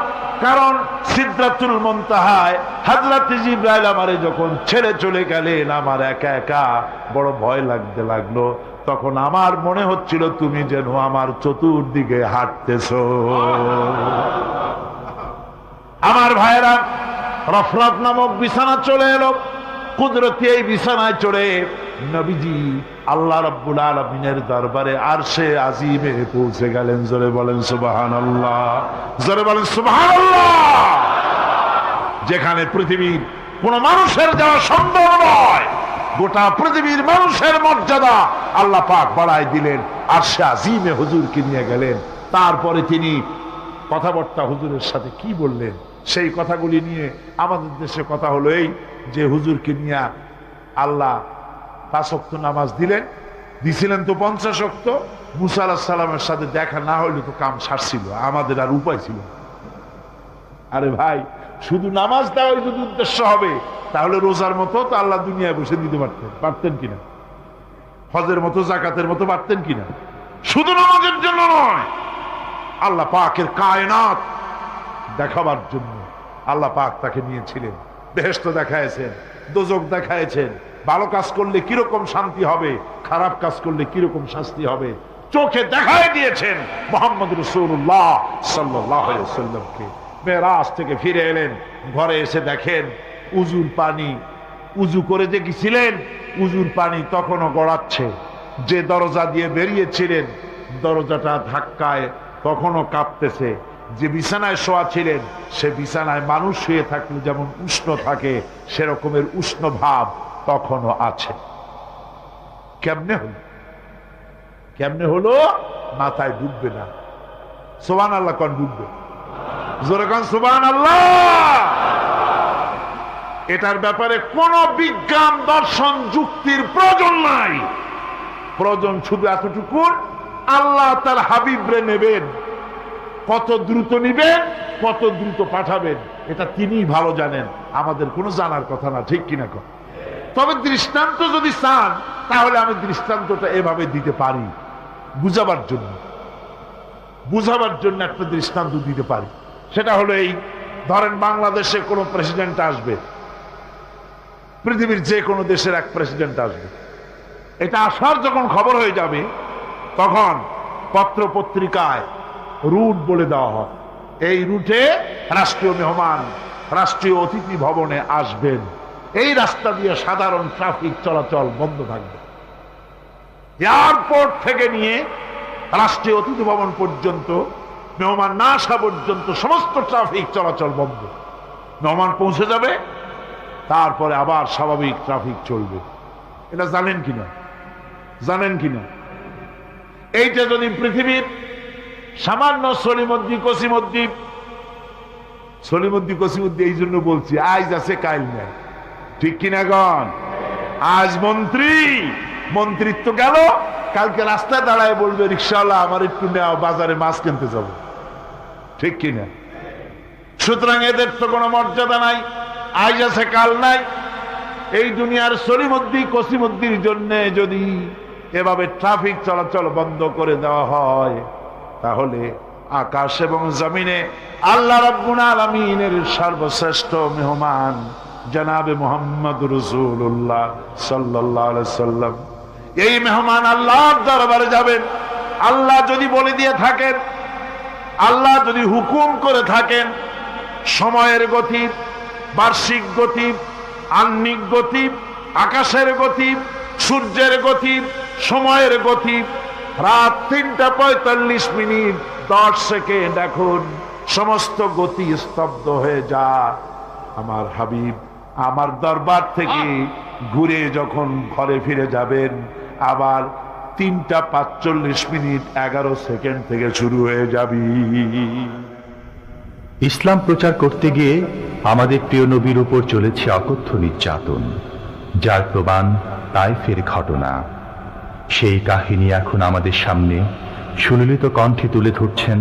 কারণ সিদরাতুল মুনতাহায় হযরত জিবরাইল আমারে যখন ছেড়ে চলে গেলেন আমার একা একা বড় ভয় লাগতে লাগলো। তখন আমার মনে হচ্ছিল তুমি যেন আমার চতুর্দিকে হাঁটতেছো। আমার ভাইরা, রফরাত নামক বিছানা চলে এলো। কুদরতি এই বিছানায় চড়ে নবীজি আল্লাহ রাব্বুল আলামিনের দরবারে আরশে আজিমে পৌঁছে গেলেন। জোরে বলেন সুবহানাল্লাহ, জোরে বলেন সুবহানাল্লাহ। যেখানে পৃথিবীর কোন মানুষের যাওয়া সম্ভব নয়, গোটা পৃথিবীর মানুষের মর্যাদা আল্লাহ পাক বাড়ায় দিলেন, আরশে আজিমে হুজুরকে নিয়ে গেলেন। তারপরে তিনি কথাবার্তা হুজুরের সাথে কি বললেন সেই কথাগুলি নিয়ে আমাদের দেশে কথা হলো এই যে হুজুরকে নিয়ে আল্লাহ 5 ওয়াক্ত নামাজ দিছিলেন তো 50 ওয়াক্ত। মুসা আলাইহিস সালামের সাথে দেখা না হইলে তো কাম সারছিল, আমাদের আর উপায় ছিল। আরে ভাই, শুধু নামাজ দেওয়াই যদি উদ্দেশ্য হবে তাহলে রোজার মতো তো আল্লাহ দুনিয়ায় বসে দিতে পারতেন কিনা, হজের মতো জাকাতের মতো পারতেন কিনা। শুধু নামাজের জন্য নয়, আল্লাহ পাকের কায়নাত দেখাবার জন্য আল্লাহ পাক তাকে নিয়েছিলেন। বেহেশত দেখাইছেন, দোজখ দেখাইছেন, ভালো কাজ করলে কিরকম শান্তি হবে, খারাপ কাজ করলে কিরকম শাস্তি হবে চোখে দেখায় দিয়েছেন মুহাম্মদ রাসূলুল্লাহ সাল্লাল্লাহু আলাইহি ওয়াসাল্লামকে। মেরাজ থেকে ফিরে এলেন, ঘরে এসে দেখেন উজুর পানি, উজু করে যে গেছিলেন উজুর পানি তখনও গড়াচ্ছে। যে দরজা দিয়ে বেরিয়েছিলেন দরজাটা ধাক্কায় তখনও কাঁপতেছে। যে বিছানায় শোয়া ছিলেন সে বিছানায় মানুষ শুয়ে থাকলে যেমন উষ্ণ থাকে সেরকমের উষ্ণ ভাব তখনও আছে। কেমনে হলো মাথায় ঢুকবে না। সুবহানাল্লাহ কোন ঢুকবে, জোরে কোন সুবহানাল্লাহ। এটার ব্যাপারে কোন বিজ্ঞান দর্শন যুক্তির প্রয়োজন নাই। প্রয়োজন শুধু এতটুকু, আল্লাহ তার হাবিবরে নেবেন, কত দ্রুত নিবেন, কত দ্রুত পাঠাবেন এটা তিনিই ভালো জানেন, আমাদের কোনো জানার কথা না, ঠিক কিনা কর। তবে দৃষ্টান্ত যদি চান তাহলে আমি দৃষ্টান্তটা এভাবে দিতে পারি, বুঝাবার জন্য একটা দৃষ্টান্ত দিতে পারি। সেটা হলো এই, ধরেন বাংলাদেশে কোনো প্রেসিডেন্ট আসবে, পৃথিবীর যে কোনো দেশের এক প্রেসিডেন্ট আসবে, এটা আসার যখন খবর হয়ে যাবে তখন পত্র পত্রিকায় রুট বলে দেওয়া হয়, এই রুটে রাষ্ট্রীয় মেহমান রাষ্ট্রীয় অতিথি ভবনে আসবেন, এই রাস্তা দিয়ে সাধারণ ট্রাফিক চলাচল বন্ধ থাকবে। এয়ারপোর্ট থেকে নিয়ে রাষ্ট্রীয় অতিথি ভবন পর্যন্ত মেহমান না আসা পর্যন্ত সমস্ত ট্রাফিক চলাচল বন্ধ। মেহমান পৌঁছে যাবে, তারপরে আবার স্বাভাবিক ট্রাফিক চলবে। এটা জানেন কিনা? এইটা যদি পৃথিবীর সামান্য সলিমদ্দি কসিমদ্দি এই জন্য বলছি, আজ আছে কাল নাই, ঠিক কিনা গণ? আজ মন্ত্রিত্ব গেল, কালকে রাস্তায় দাঁড়ায় বলবে রিকশাওয়ালা আমার একটু নেওয়া, বাজারে মাছ কিনতে যাব, ঠিক কিনা? সুতরাং এদের তো কোনো মর্যাদা নাই, আজ আছে কাল নাই। এই দুনিয়ার সলিমুদ্দি কসিমুদ্দির জন্য যদি এভাবে ট্রাফিক চলাচল বন্ধ করে দেওয়া হয়, তাহলে আকাশ এবং জমিনে আল্লাহ রাব্বুল আলামিনের সর্বশ্রেষ্ঠ মেহমান জনাবে মুহাম্মদ রাসূলুল্লাহ সাল্লাল্লাহু আলাইহি সাল্লাম, এই মেহমান আল্লাহর দরবারে যাবেন। আল্লাহ যদি বলে দিয়ে থাকেন, আল্লাহ যদি হুকুম করে থাকেন, সময়ের গতি, বার্ষিক গতি, আহ্নিক গতি, আকাশের গতি, সূর্যের গতি, সময়ের গতি, রাত ৩:৪৫ 10 সেকেন্ড, এখন সমস্ত গতি স্তব্ধ হয়ে যা। আমার হাবিব আমার দরবার থেকে ঘুরে যখন ঘরে ফিরে যাবেন, আবার ৩:৪৫ 11 সেকেন্ড থেকে শুরু হয়ে যাবি। ইসলাম প্রচার করতে গিয়ে আমাদের প্রিয় নবীর উপর চলেছে অকথ্য নির্যাতন, যার প্রমাণ তায়েফের ঘটনা। সেই কাহিনী এখন আমাদের সামনে সুললিত কণ্ঠে তুলে ধরছেন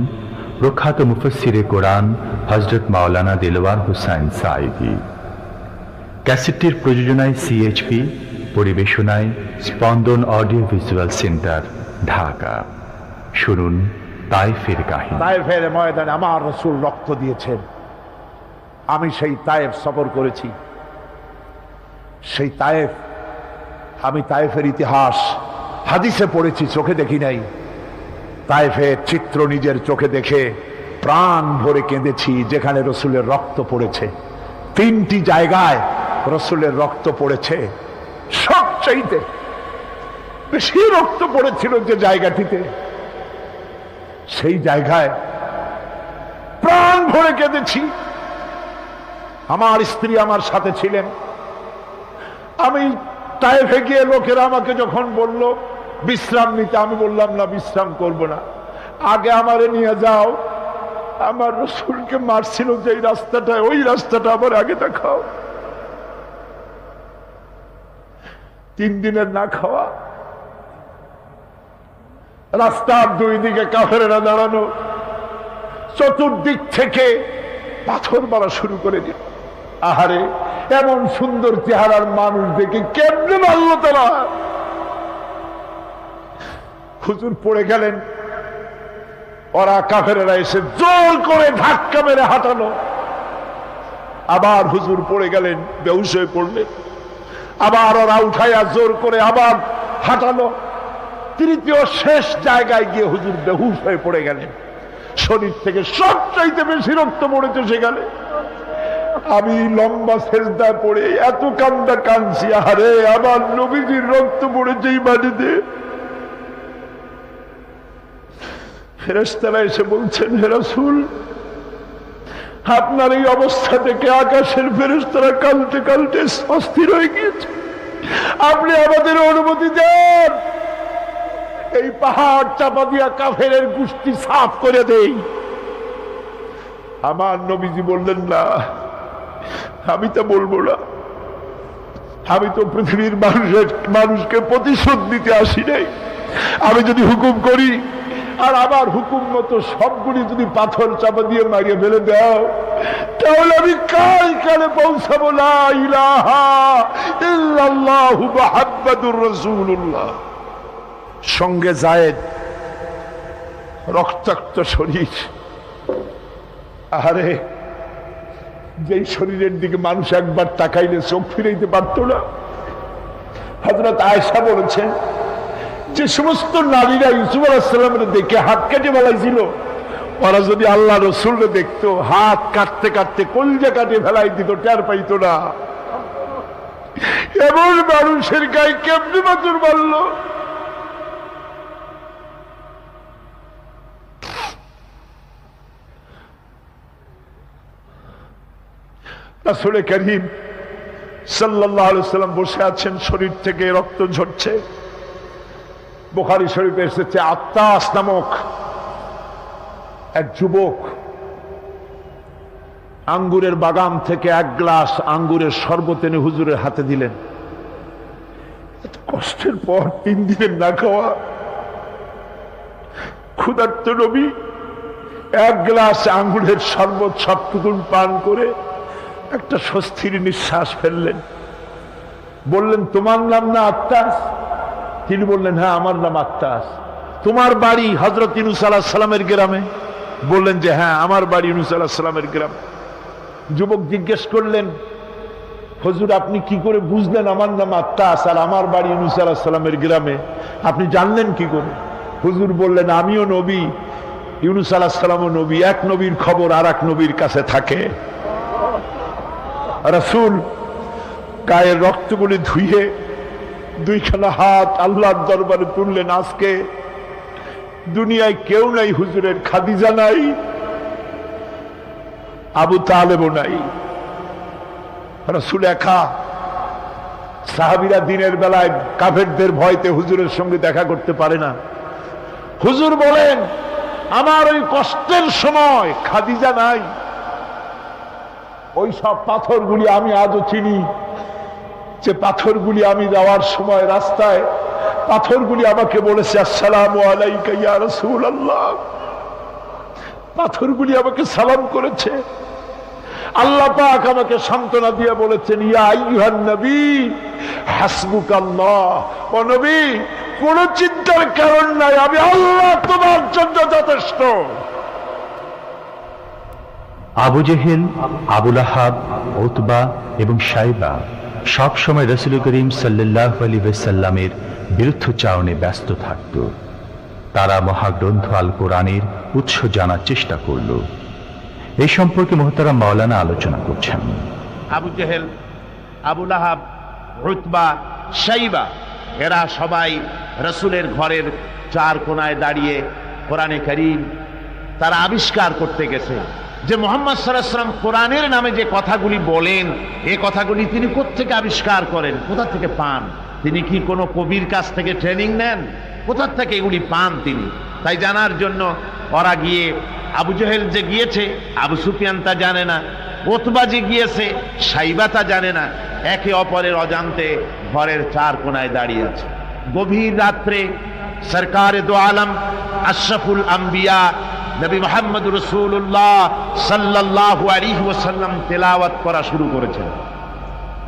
প্রখ্যাত মুফাসসিরে কোরআন হযরত মাওলানা দেলওয়ার হোসাইন সাঈদী। ক্যাসেটটির প্রযোজনায় সিএইচপি, পরিবেশনায় স্পন্দন অডিও ভিজুয়াল সেন্টার, ঢাকা। শুনুন তায়েফের কাহিনী। তায়েফের ময়দানে আমার রাসূল রক্ত দিয়েছেন। আমি সেই তায়েফ সফর করেছি। সেই তায়েফ, আমি তায়েফের ইতিহাস হাদিসে পড়েছি, চোখে দেখি নাই। তায়েফের চিত্র নিজের চোখে দেখে প্রাণ ভরে কেঁদেছি, যেখানে রাসূলের রক্ত পড়েছে। 3টি জায়গায় রাসূলের রক্ত পড়েছে। সবচাইতে বেশি রক্ত পড়েছিল যে জায়গাটিতে, সেই জায়গায় প্রাণ ভরে কেঁদেছি। আমার স্ত্রী আমার সাথে ছিলেন। আমি তায়েফে গিয়ে লোকেরা আমাকে যখন বলল বিশ্রাম নিতে, আমি বললাম না, বিশ্রাম করব না, আগে আমারে নিয়ে যাও। আমার রাসূলকে মারছিল যে রাস্তাটা, ওই রাস্তাটা আমার আগে দেখাও। 3 দিনের না খাওয়া, রাস্তার 2 দিকে কাফেরেরা দাঁড়ানো, চতুর্দিক থেকে পাথর মারা শুরু করে দিল। আহারে, এমন সুন্দর চেহারার মানুষ দেখে কেমনে মারল তারা। হুজুর পড়ে গেলেন, ওরা কাফেরেরা এসে জোর করে ধাক্কা মেরে হাঁটালো। আবার হুজুর পড়ে গেলেন, বেহুশ হয়ে পড়লেন। আবার ওরা উঠাইয়া জোর করে আবার হাঁটালো। তৃতীয় শেষ জায়গায় গিয়ে হুজুর বেহুশ হয়ে পড়ে গেলেন। শরীর থেকে সবচাইতে বেশি রক্ত পড়েছে সেখানে। আমি লম্বা সেজদায় পড়ে এত কান্দা কাঁদছি, আরে আমার নবীজির রক্ত পড়েছে এই মাটিতে। ফেরেশতারা এসে বলছেন, হে রাসূল, আপনার এই অবস্থা থেকে আকাশের ফেরেশতারা কাঁদতে কাঁদতে অস্থির হয়ে গিয়েছে। আপনি আমাদের অনুমতি দেন, এই পাহাড় চাপা দিয়া কাফেরের গোষ্ঠী সাফ করে দেই। আমার নবীজি বললেন, না, আমি তা বলবো না। আমি তো পৃথিবীর মানুষকে প্রতিশোধ নিতে আসি নাই। আমি যদি হুকুম করি আর আমার হুকুম মতো সবগুলি যদি পাথর চাপা দিয়ে মারিয়ে ফেলে দাও, তাহলে আমি কালে পৌঁছাবো লা ইলাহা ইল্লাল্লাহু মুহাম্মাদুর রাসূলুল্লাহ। সঙ্গে যায়েদ, রক্তাক্ত শরীর। আরে, যেই শরীরের দিকে মানুষ একবার তাকাইলে চোখ ফিরাইতে পারত না। হযরত আয়েশা বলেছেন, যে সমস্ত নারীরা ইউসুফ আলাইহিস সালামের দেখে হাত কেটে ফেলাইছিল, ওরা যদি আল্লাহ রাসূলকে দেখতো, হাত কাটতে কাটতে কলিজা কাটে ফেলাই দিত, টের পাইতো না। এমন মানুষের গায়ে কেমনে পাথর মারল। রাসূল করিম সাল্লাল্লাহু আলাইহি ওয়াসাল্লাম বসে আছেন, শরীর থেকে রক্ত ঝরছে। বুখারী শরীফে এসেছে, আত্তাস নামক এক যুবক আঙ্গুরের বাগান থেকে 1 গ্লাস আঙ্গুরের শরবত এনে হুজুরের হাতে দিলেন। এত কষ্টের পর 3 দিনের না খাওয়া, ক্ষুধার্ত নবী 1 গ্লাস আঙ্গুরের শরবত সবটুকুন পান করে একটা স্বস্তির নিঃশ্বাস ফেললেন। বললেন তোমার নাম না আত্তাস? তিনি বললেন হ্যাঁ আমার নাম আত্তাস। তোমার বাড়ি হযরত ইউনূস আলাইহিস সালামের গ্রামে? বললেন যে হ্যাঁ আমার বাড়ি ইউনূস আলাইহিস সালামের গ্রামে। যুবক জিজ্ঞেস করলেন হুজুর আপনি কি করে বুঝলেন আমার নাম আত্তাস আর আমার বাড়ি ইউনূস আলাইহিস সালামের গ্রামে? আপনি জানলেন কি করে? হুজুর বললেন আমিও নবী, ইউনূস আলাইহিস সালামও নবী, এক নবীর খবর আর এক নবীর কাছে থাকে। রাসূল গায়ের রক্তগুলি ধুয়ে দুইখানা হাত আল্লাহর দরবারে তুললেন। আজকে দুনিয়ায় কেউ নাই হুজুরের, খাদিজা নাই, আবু তালেবও নাই, রাসূল একা। সাহাবীরা দিনের বেলায় কাফেরদের ভয়তে হুজুরের সঙ্গে দেখা করতে পারে না। হুজুর বলেন আমার ওই কষ্টের সময় খাদিজা নাই। ওই সব পাথরগুলি আমি আজও চিনি, যে পাথরগুলি আমি যাওয়ার সময় রাস্তায় পাথরগুলি আমাকে বলেছে আসসালামু আলাইকা ইয়া রাসূলুল্লাহ। পাথরগুলি আমাকে সালাম করেছে। আল্লাহ পাক আমাকে সান্ত্বনা দিয়ে বলেছেন ইয়া আইয়ুহান নবী হাসবুকাল্লাহ। ও নবী কোন চিন্তার কারণ নাই, আমি আল্লাহ তোমার জন্য যথেষ্ট। আবু জেহেল, আবু লাহাব, উতবা এবং শাইবা সব সময় রাসূল করিম সাল্লাল্লাহু আলাইহি ওয়াসাল্লামের বিরুদ্ধচারণে ব্যস্ত থাকত। তারা মহাগ্রন্থ আল কোরআনের উৎস জানার চেষ্টা করল। এই সম্পর্কে মুহতারাম মাওলানা আলোচনা করছেন। আবু জেহেল, আবু লাহাব, উতবা, শাইবা এরা সবাই রাসূলের ঘরের চার কোনায় দাঁড়িয়ে কোরআনে কারীম তারা আবিষ্কার করতে গেছে যে মুহাম্মদ সাল্লাল্লাহু আলাইহি ওয়াসাল্লাম কোরআনের নামে যে কথাগুলি বলেন এই কথাগুলি তিনি কোত্থেকে আবিষ্কার করেন, কোথা থেকে পান? তিনি কি কোনো কবির কাছ থেকে ট্রেনিং নেন? কোথা থেকে এগুলি পান তিনি? তাই জানার জন্য ওরা গিয়ে, আবু জেহেল যে গিয়েছে আবু সুফিয়ান তা জানে না, উতবা যে গিয়েছে শাইবা তা জানে না, একে অপরের অজান্তে ঘরের চার কোনায় দাঁড়িয়ে আছে। গভীর রাত্রে সরকারে দো আলম আশরাফুল আম্বিয়া নবী মুহাম্মদ রাসূলুল্লাহ সাল্লাল্লাহু আলাইহি ওয়াসাল্লাম তেলাওয়াত করা শুরু করেছেন।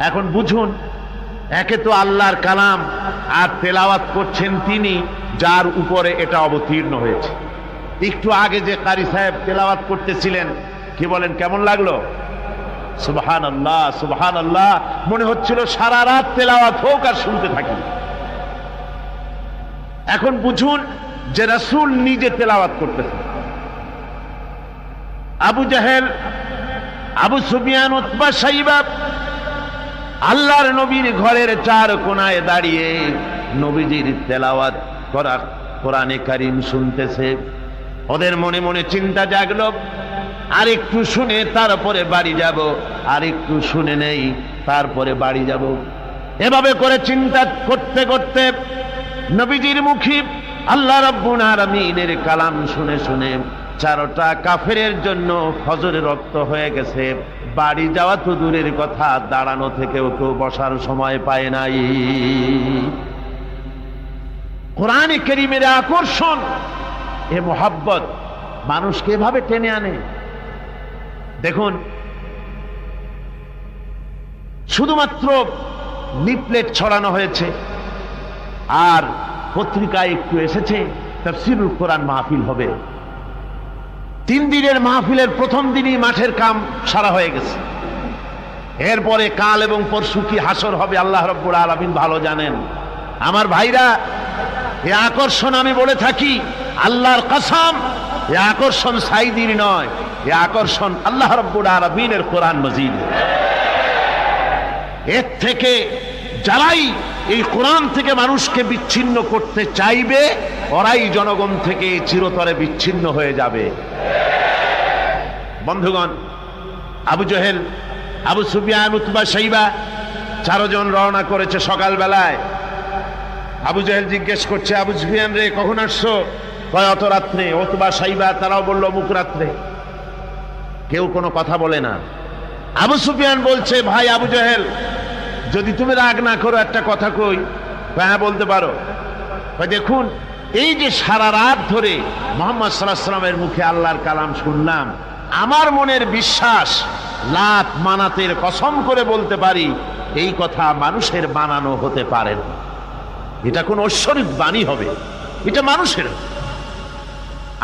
এখন বুঝুন, একে তো আল্লাহর কালাম আর তেলাওয়াত করছেন তিনি যার উপরে এটা অবতীর্ণ হয়েছে। একটু আগে যে কারি সাহেব তেলাওয়াত করতেছিলেন কি বলেন, কেমন লাগলো? সুবহানাল্লাহ সুবহানাল্লাহ, মনে হচ্ছিল সারা রাত তেলাওয়াত হোক আর শুনতে থাকি। এখন বুঝুন যে রাসূল নিজে তেলাওয়াত করতেছেন। আবু জেহেল, আবু সুফিয়ান, উতবা, শাইবা আল্লাহর নবীর ঘরের চার কোনায় দাঁড়িয়ে নবীজির তেলাওয়াত করা কোরআনে কারীম শুনতেছে। ওদের মনে মনে চিন্তা জাগলো, আর একটু শুনে তারপরে বাড়ি যাব, আর একটু শুনে নেই তারপরে বাড়ি যাব। এভাবে করে চিন্তা করতে করতে নবীজির মুখে আল্লাহ রাব্বুল আলামিনের কালাম শুনে শুনে চারটা কাফেরের জন্য ফজরের রক্ত হয়ে গেছে। বাড়ি যাওয়া তো দূরের কথা, দাঁড়ানো থেকেও কেউ বসার সময় পায় নাই। কোরআনে কারীমের আকর্ষণ, এ মোহাব্বত মানুষকে এভাবে টেনে আনে। দেখুন, শুধুমাত্র লিফলেট ছড়ানো হয়েছে আর পত্রিকায় একটু এসেছে তাফসীরুল কোরআন মাহফিল হবে। 3 দিনের মাহফিলের প্রথম দিনই মাঠের কাম সারা হয়ে গেছে। এরপরে কাল এবং পরশু কি হাসর হবে আল্লাহ রাব্বুল আলামিন ভালো জানেন। আমার ভাইরা, এই আকর্ষণ আমি বলে থাকি আল্লাহর কসম, এই আকর্ষণ সাইদির নয়, এই আকর্ষণ আল্লাহ রাব্বুল আলামিনের কোরআন মজিদ। এর থেকে যারাই এই কোরআন থেকে মানুষকে বিচ্ছিন্ন করতে চাইবে ওরাই জনগণ থেকে চিরতরে বিচ্ছিন্ন হয়ে যাবে। বন্ধুগণ, আবু জেহেল, আবু সুফিয়ান, উতবা, শাইবা 4 জন রওনা করেছে সকালবেলায়। আবু জেহেল জিজ্ঞেস করছে, আবু সুফিয়ান রে কখন আসছো? কয় অত রাত্রে। উতবা, শাইবা তারাও বলল মুখ রাত্রে। কেউ কোনো কথা বলে না। আবু সুফিয়ান বলছে, ভাই আবু জেহেল, যদি তুমি রাগ না করো একটা কথা কই। হ্যাঁ বলতে পারো। দেখুন, এই যে সারা রাত ধরে মুহাম্মদ সাল্লাল্লাহু আলাইহি ওয়াসাল্লামের মুখে আল্লাহর কালাম শুনলাম, আমার মনের বিশ্বাস, লাত মানাতের কসম করে বলতে পারি এই কথা মানুষের বানানো হতে পারে না। এটা কোন ঐশ্বরিক বাণী হবে, এটা মানুষের।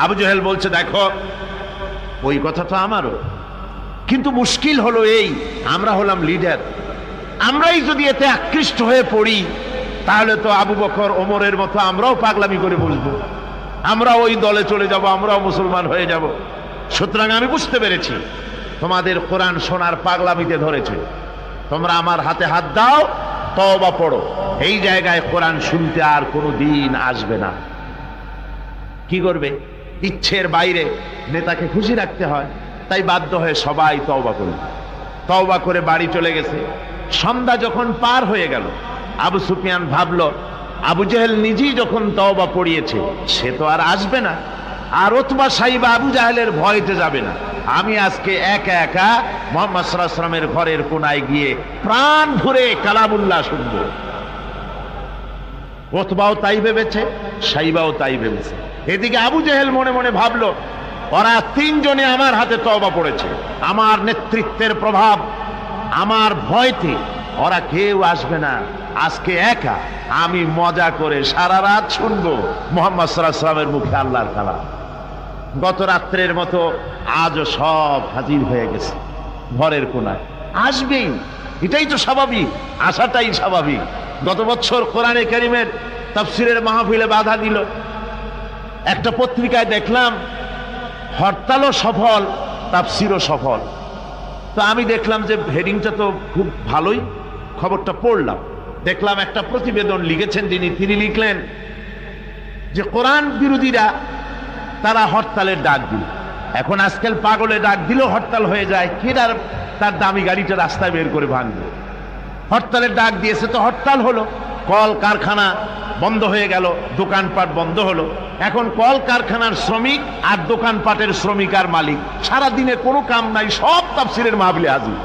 আবু জেহেল বলছে, দেখো ওই কথা তো আমারও, কিন্তু মুশকিল হলো এই, আমরা হলাম লিডার, আমরাই যদি এতে আকৃষ্ট হয়ে পড়ি তাহলে তো আবু বকর ওমরের মতো আমরাও পাগলামি করে বসবো, আমরা ওই দলে চলে যাব, আমরাও মুসলমান হয়ে যাব। সুতরাং আমি বুঝতে পেরেছি তোমাদের কোরআন শোনার পাগলামিতে ধরেছে, তোমরা আমার হাতে হাত দাও, তওবা পড়ো, এই জায়গায় কোরআন শুনতে আর কোনো দিন আসবে না। কি করবে? ইচ্ছের বাইরে নেতাকে খুশি রাখতে হয়, তাই বাধ্য হয়ে সবাই তওবা করল। তওবা করে বাড়ি চলে গেছে। সন্ধ্যা যখন পার হয়ে গেল, আবু সুফিয়ান ভাবলো আবু জেহেল নিজেই যখন তওবা পড়িয়েছে, সে তো আর আসবে না, আর উতবা সাইবা আবু জাহেলের ভয়তে যাবে না। আমি আজকে একা একা মুহাম্মদ সাল্লাল্লাহু আলাইহি ওয়াসাল্লামের ঘরের কোনায় গিয়ে প্রাণ ভরে কালামুল্লাহ শুনবো। উতবাও তাই ভেবেছে, সাইবাও তাই ভেবেছে। এদিকে আবু জেহেল মনে মনে ভাবলো, ওরা তিনজনে আমার হাতে তওবা পড়েছে, আমার নেতৃত্বের প্রভাব, আমার ভয়তে ওরা কেউ আসবে না। আজকে একা আমি মজা করে সারা রাত শুনবো মুহাম্মদ সাল্লাল্লাহু আলাইহি ওয়াসাল্লামের মুখে আল্লাহর কালাম। গত রাত্রের মতো আজও সব হাজির হয়ে গেছে ঘরের কোনায়, আসবেই, এটাই তো স্বাভাবিক, আসাটাই স্বাভাবিক। গত বছর কোরআনে কারীমের তাফসীরের মাহফিলে বাধা দিল, একটা পত্রিকায় দেখলাম হরতালও সফল, তাফসীরও সফল। তো আমি দেখলাম যে হেডিংটা তো খুব ভালোই, খবরটা পড়লাম, দেখলাম একটা প্রতিবেদন লিখেছেন তিনি লিখলেন যে কোরআন বিরোধীরা তারা হরতালের ডাক দিল। এখন আজকাল পাগলে ডাক দিলেও হরতাল হয়ে যায়, কে তার দামি গাড়িটা রাস্তায় বের করে ভাঙবে? হরতালের ডাক দিয়েছে তো হরতাল হলো, কল কারখানা বন্ধ হয়ে গেল, দোকানপাট বন্ধ হলো। এখন কল কারখানার শ্রমিক আর দোকানপাটের শ্রমিক আর মালিক, সারা দিনে কোনো কাম নাই, সব তাফসীরের মাহফিলে হাজির।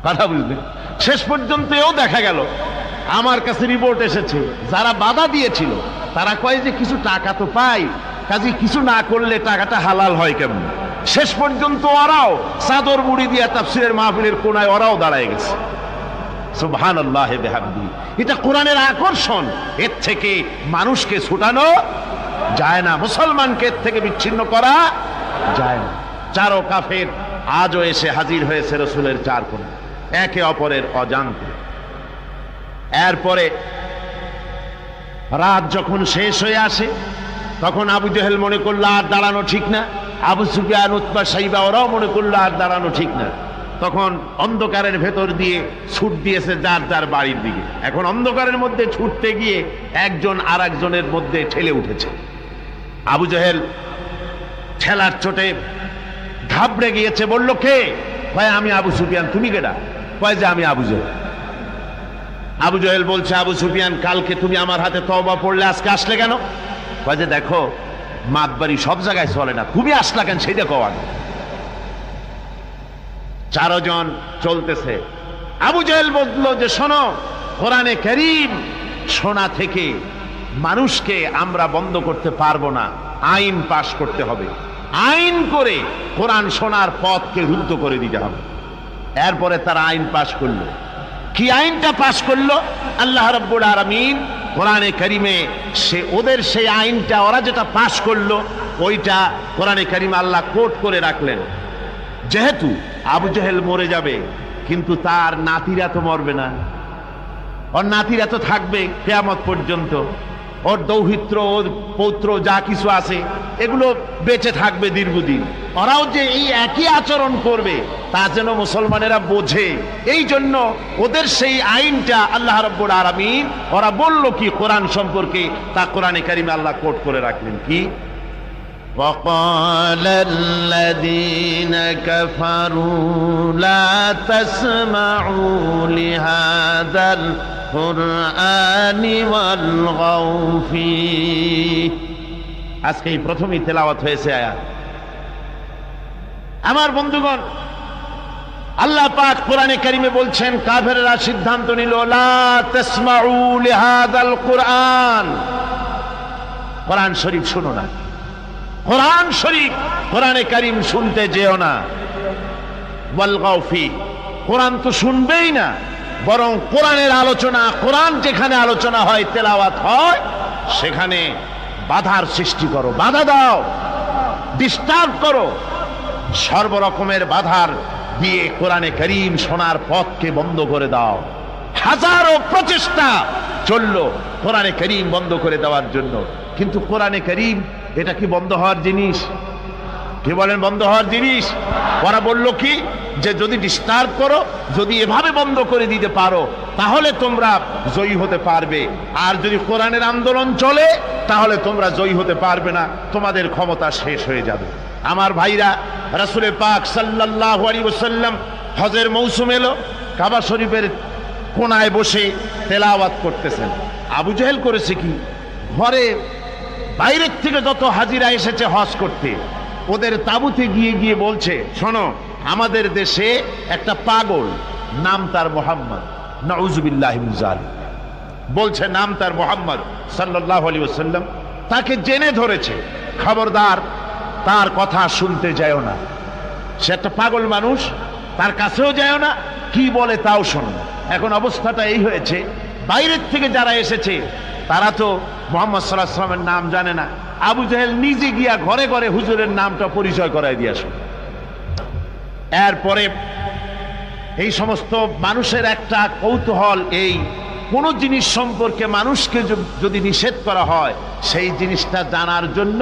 কথা বুঝলেন? শেষ পর্যন্ত এও দেখা গেল, আমার কাছে রিপোর্ট এসেছে, যারা বাধা দিয়েছিল তারা কয় যে কিছু টাকা তো পাই, কাজে কিছু না করলে টাকাটা হালাল হয় কেমন? শেষ পর্যন্ত ওরাও চাদর মুড়ি দিয়া তাফসীরের মাহফিলের কোনায় ওরাও দাঁড়ায় গেছে। সুবহানাল্লাহি বিহামদি। এটা কোরআনের আকর্ষণ, এর থেকে মানুষকে ছুটানো যায় না, মুসলমানকে এর থেকে বিচ্ছিন্ন করা যায় না। চারো কাফের আজও এসে হাজির হয়েছে রাসূলের চার কোণে, একে অপরের অজান্তে। এরপরে রাত যখন শেষ হয়ে আসে, তখন আবু জেহেল মনে করলো আর দাঁড়ানো ঠিক না, আবু সুফিয়ান, উতবা, সাইবা ওরাও মনে করলো আর দাঁড়ানো ঠিক না। তখন অন্ধকারের ভেতর দিয়ে ছুট দিয়েছে যার যার বাড়ির দিকে। এখন অন্ধকারের মধ্যে ছুটতে গিয়ে একজন আর একজনের মধ্যে ঠেলে উঠেছে। আবু জেহেল ঠেলার চোটে ঘাবড়ে গিয়েছে, বলল কে? কয় আমি আবু সুফিয়ান। তুমি কেডা? কয় যে আমি আবু জেহেল। আবু জেহেল বলছে, আবু সুফিয়ান, কালকে তুমি আমার হাতে তওবা পড়লে, আজকে আসলে কেন? কয় যে দেখো মাতবাড়ি সব জায়গায় চলে না, তুমি আসলা কেন সেটা কও আগে। চারজন চলতেছে। আবু জেহেল বলল যে শোনো, কোরআনে কারীম শোনা থেকে মানুষকে আমরা বন্ধ করতে পারবো না, আইন পাশ করতে হবে, আইন করে কোরআন শোনার পথকে রুদ্ধ করে দিতে হবে। এরপরে তারা আইন পাশ করলো। কি আইনটা পাশ করলো? আল্লাহ রাব্বুল আলামিন কোরআনে কারীমে ওদের সেই আইনটা, ওরা যেটা পাশ করলো ওইটা কোরআনে কারীমে আল্লাহ কোট করে রাখলেন। যেহেতু আবু জেহেল মরে যাবে, কিন্তু তার নাতিরা তো মরবে না, ওর নাতিরা তো থাকবে কিয়ামত পর্যন্ত, ওর দৌহিত্র, ওর পৌত্র যা কিছু আছে এগুলো বেঁচে থাকবে দীর্ঘদিন। ওরাও যে এই একই আচরণ করবে তা যেন মুসলমানেরা বোঝে, এই জন্য ওদের সেই আইনটা আল্লাহ রাব্বুল আলামিন, ওরা বলল কি কোরআন সম্পর্কে, তা কোরআনে কারীমে আল্লাহ কোট করে রাখলেন কি? وقال الذين كفروا لا تسمعوا لهذا القرآن والغوا فيه। আজকে এই প্রথমই তেলাওয়াত হয়েছে আয়াত। আমার বন্ধুগণ, আল্লাহ পাক কোরআনে কারীমে বলছেন, কাফেররা সিদ্ধান্ত নিল লা তাসমাউ লিহাদাল কুরআন, কোরআন শরীফ শুনো না, কোরআন শরীফ, কোরআনে কারীম শুনতে যেও না। ওয়াল গাও ফি, কোরআন তো শুনবেই না, বরং কোরআনের আলোচনা, কোরআন যেখানে আলোচনা হয়, তেলাওয়াত হয়, সেখানে বাধার সৃষ্টি করো, বাধা দাও, ডিস্টার্ব করো। সর্বরকমের বাধার দিয়ে কোরআনে কারীম শোনার পথকে বন্ধ করে দাও। হাজারো প্রচেষ্টা চললো কোরআনে কারীম বন্ধ করে দেওয়ার জন্য, কিন্তু কোরআনে কারীম এটা কি বন্ধ হওয়ার জিনিস? কি বলেন, বন্ধ হওয়ার জিনিস? ওরা বলল কি, যে যদি ডিস্টার্ব করো, যদি এভাবে বন্ধ করে দিতে পারো, তাহলে তোমরা জয়ী হতে পারবে। আর যদি কোরআনের আন্দোলন চলে, তাহলে তোমরা জয়ী হতে পারবে না, তোমাদের ক্ষমতা শেষ হয়ে যাবে। আমার ভাইরা, রাসূল পাক সাল্লাল্লাহু আলাইহি ওয়াসাল্লাম হজের মৌসুম এলো, কাবা শরীফের কোনায় বসে তেলাওয়াত করতেছেন। আবু জেহেল করেছে কি, ঘরে বাইরের থেকে যত হাজিরা এসেছে হজ করতে, ওদের তাঁবুতে গিয়ে গিয়ে বলছে, শোনো, আমাদের দেশে একটা পাগল, নাম তার মুহাম্মদ, নাউযুবিল্লাহি মিন যালিক, বলছে নাম তার মুহাম্মদ সাল্লাল্লাহু আলাইহি ওয়াসাল্লাম, তাকে জেনে ধরেছে, খবরদার তার কথা শুনতে যাও না, সে একটা পাগল মানুষ, তার কাছেও যাও না, কি বলে তাও শোনো না। এখন অবস্থাটা এই হয়েছে, বাইরের থেকে যারা এসেছে তারা তো মুহাম্মদ সাল্লাল্লাহু আলাইহি ওয়াসাল্লামের নাম জানে না। আবু জেহেল নিজে গিয়া ঘরে ঘরে হুজুরের নামটা পরিচয় করায় দিয়ে আসে। এরপরে এই সমস্ত মানুষের একটা কৌতূহল, এই কোন জিনিস সম্পর্কে মানুষকে যদি নিষেধ করা হয়, সেই জিনিসটা জানার জন্য,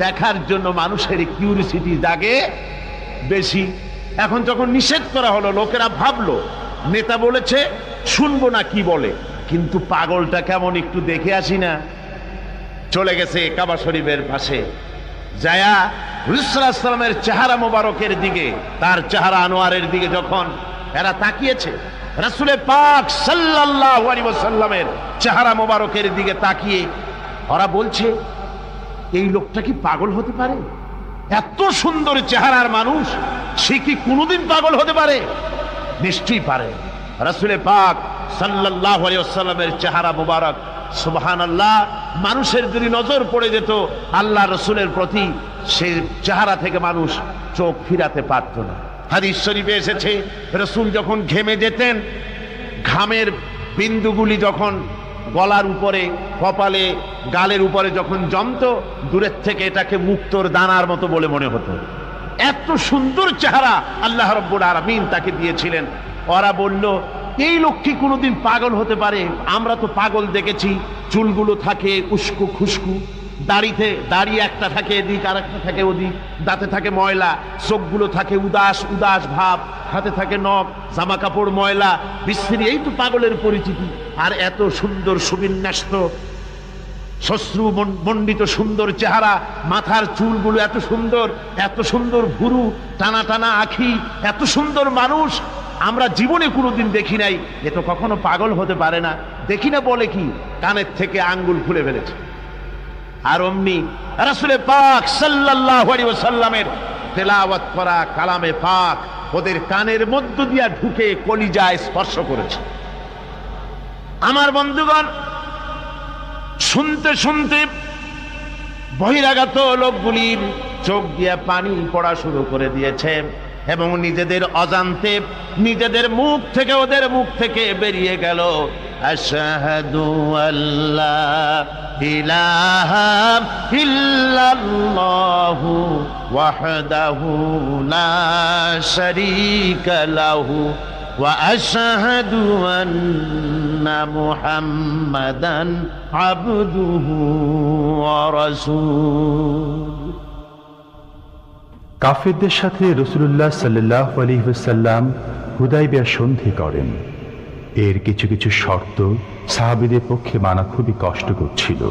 দেখার জন্য মানুষের কিউরিসিটি জাগে বেশি। এখন যখন নিষেধ করা হলো, লোকেরা ভাবলো নেতা বলেছে, শুনবো না কি বলে, কিন্তু পাগলটা কেমন একটু দেখে আসি না। চলে গেছে কাবা শরীফের পাশে, যায়া রাসূল সাল্লাল্লাহু আলাইহি ওয়াসাল্লামের চেহারা মোবারকের দিকে, তার চেহারা আনোয়ারের দিকে যখন এরা তাকিয়েছে, রাসূল পাক সাল্লাল্লাহু আলাইহি ওয়াসাল্লামের চেহারা মোবারকের দিকে তাকিয়ে ওরা বলছে, এই লোকটা কি পাগল হতে পারে? এত সুন্দর চেহারার মানুষ, সে কি কোনোদিন পাগল হতে পারে? নিশ্চয়ই পারে। রাসূল পাক সাল্লাল্লাহু আলাইহি ওয়াসাল্লামের চেহারা মোবারক, সুবহানাল্লাহ, মানুষের যদি নজর পড়ে যেত আল্লাহ রসুলের প্রতি, সেই চেহারা থেকে মানুষ চোখ ফিরাতে পারত না। হাদিস শরীফে এসেছে, রসুল যখন ঘেমে যেতেন, ঘামের বিন্দুগুলি যখন গলার উপরে, কপালে, গালের উপরে যখন জমতো, দূরের থেকে এটাকে মুক্তোর দানার মতো বলে মনে হতো। এত সুন্দর চেহারা আল্লাহ রাব্বুল আলামিন তাকে দিয়েছিলেন। ওরা বলল, এই লোক কি কোনোদিন পাগল হতে পারে? আমরা তো পাগল দেখেছি, চুলগুলো থাকে উস্কো খুস্কু, দাড়ি একটা থাকে এদিক আর একটা থাকে ওদিক, দাঁতে থাকে ময়লা, চোখগুলো থাকে উদাস উদাস ভাব, হাতে থাকে নখ, জামা কাপড় ময়লা বিশ্রী, এই তো পাগলের পরিচিতি। আর এত সুন্দর সুবিন্যস্ত, শ্মশ্রু মণ্ডিত সুন্দর চেহারা, মাথার চুলগুলো এত সুন্দর ভুরু, টানা টানা আঁখি, এত সুন্দর মানুষ আমরা জীবনে কোনোদিন দেখি নাই। এ তো কখনো পাগল হতে পারে না। দেখি না বলে কি, কানের থেকে আঙ্গুল খুলে ফেলেছে। আর অমনি রাসূল পাক সাল্লাল্লাহু আলাইহি ওয়াসাল্লামের তেলাওয়াত করা কালামে পাক ওদের কানের মধ্য দিয়া ঢুকে কলিজায় স্পর্শ করেছে। আমার বন্ধুগণ, শুনতে শুনতে বহিরাগত লোকগুলির চোখ দিয়ে পানি পড়া শুরু করে দিয়েছে, এবং নিজেদের অজান্তে নিজেদের মুখ থেকে, ওদের মুখ থেকে বেরিয়ে গেল, আশহাদু আল্লা ইলাহা ইল্লাল্লাহু ওয়াহদাহু লা শারীকা লাহু ওয়া আশহাদু আন্না মুহাম্মাদান আবদুহু ওয়া রাসূলুহু। কাফেরদের সাথে রাসূলুল্লাহ সাল্লাল্লাহু আলাইহি ওয়াসাল্লাম হুদায়বিয়া সন্ধি করেন। এর কিছু কিছু শর্ত সাহাবীদের পক্ষে মানা খুবই কষ্টকর ছিল,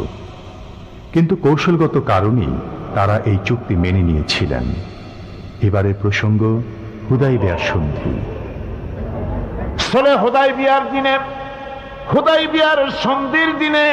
কিন্তু কৌশলগত কারণেই তারা এই চুক্তি মেনে নিয়েছিলেন। এবারের প্রসঙ্গ হুদায়বিয়া সন্ধি। হুদায়বিয়ার দিনে, হুদায়বিয়ার সন্ধির দিনে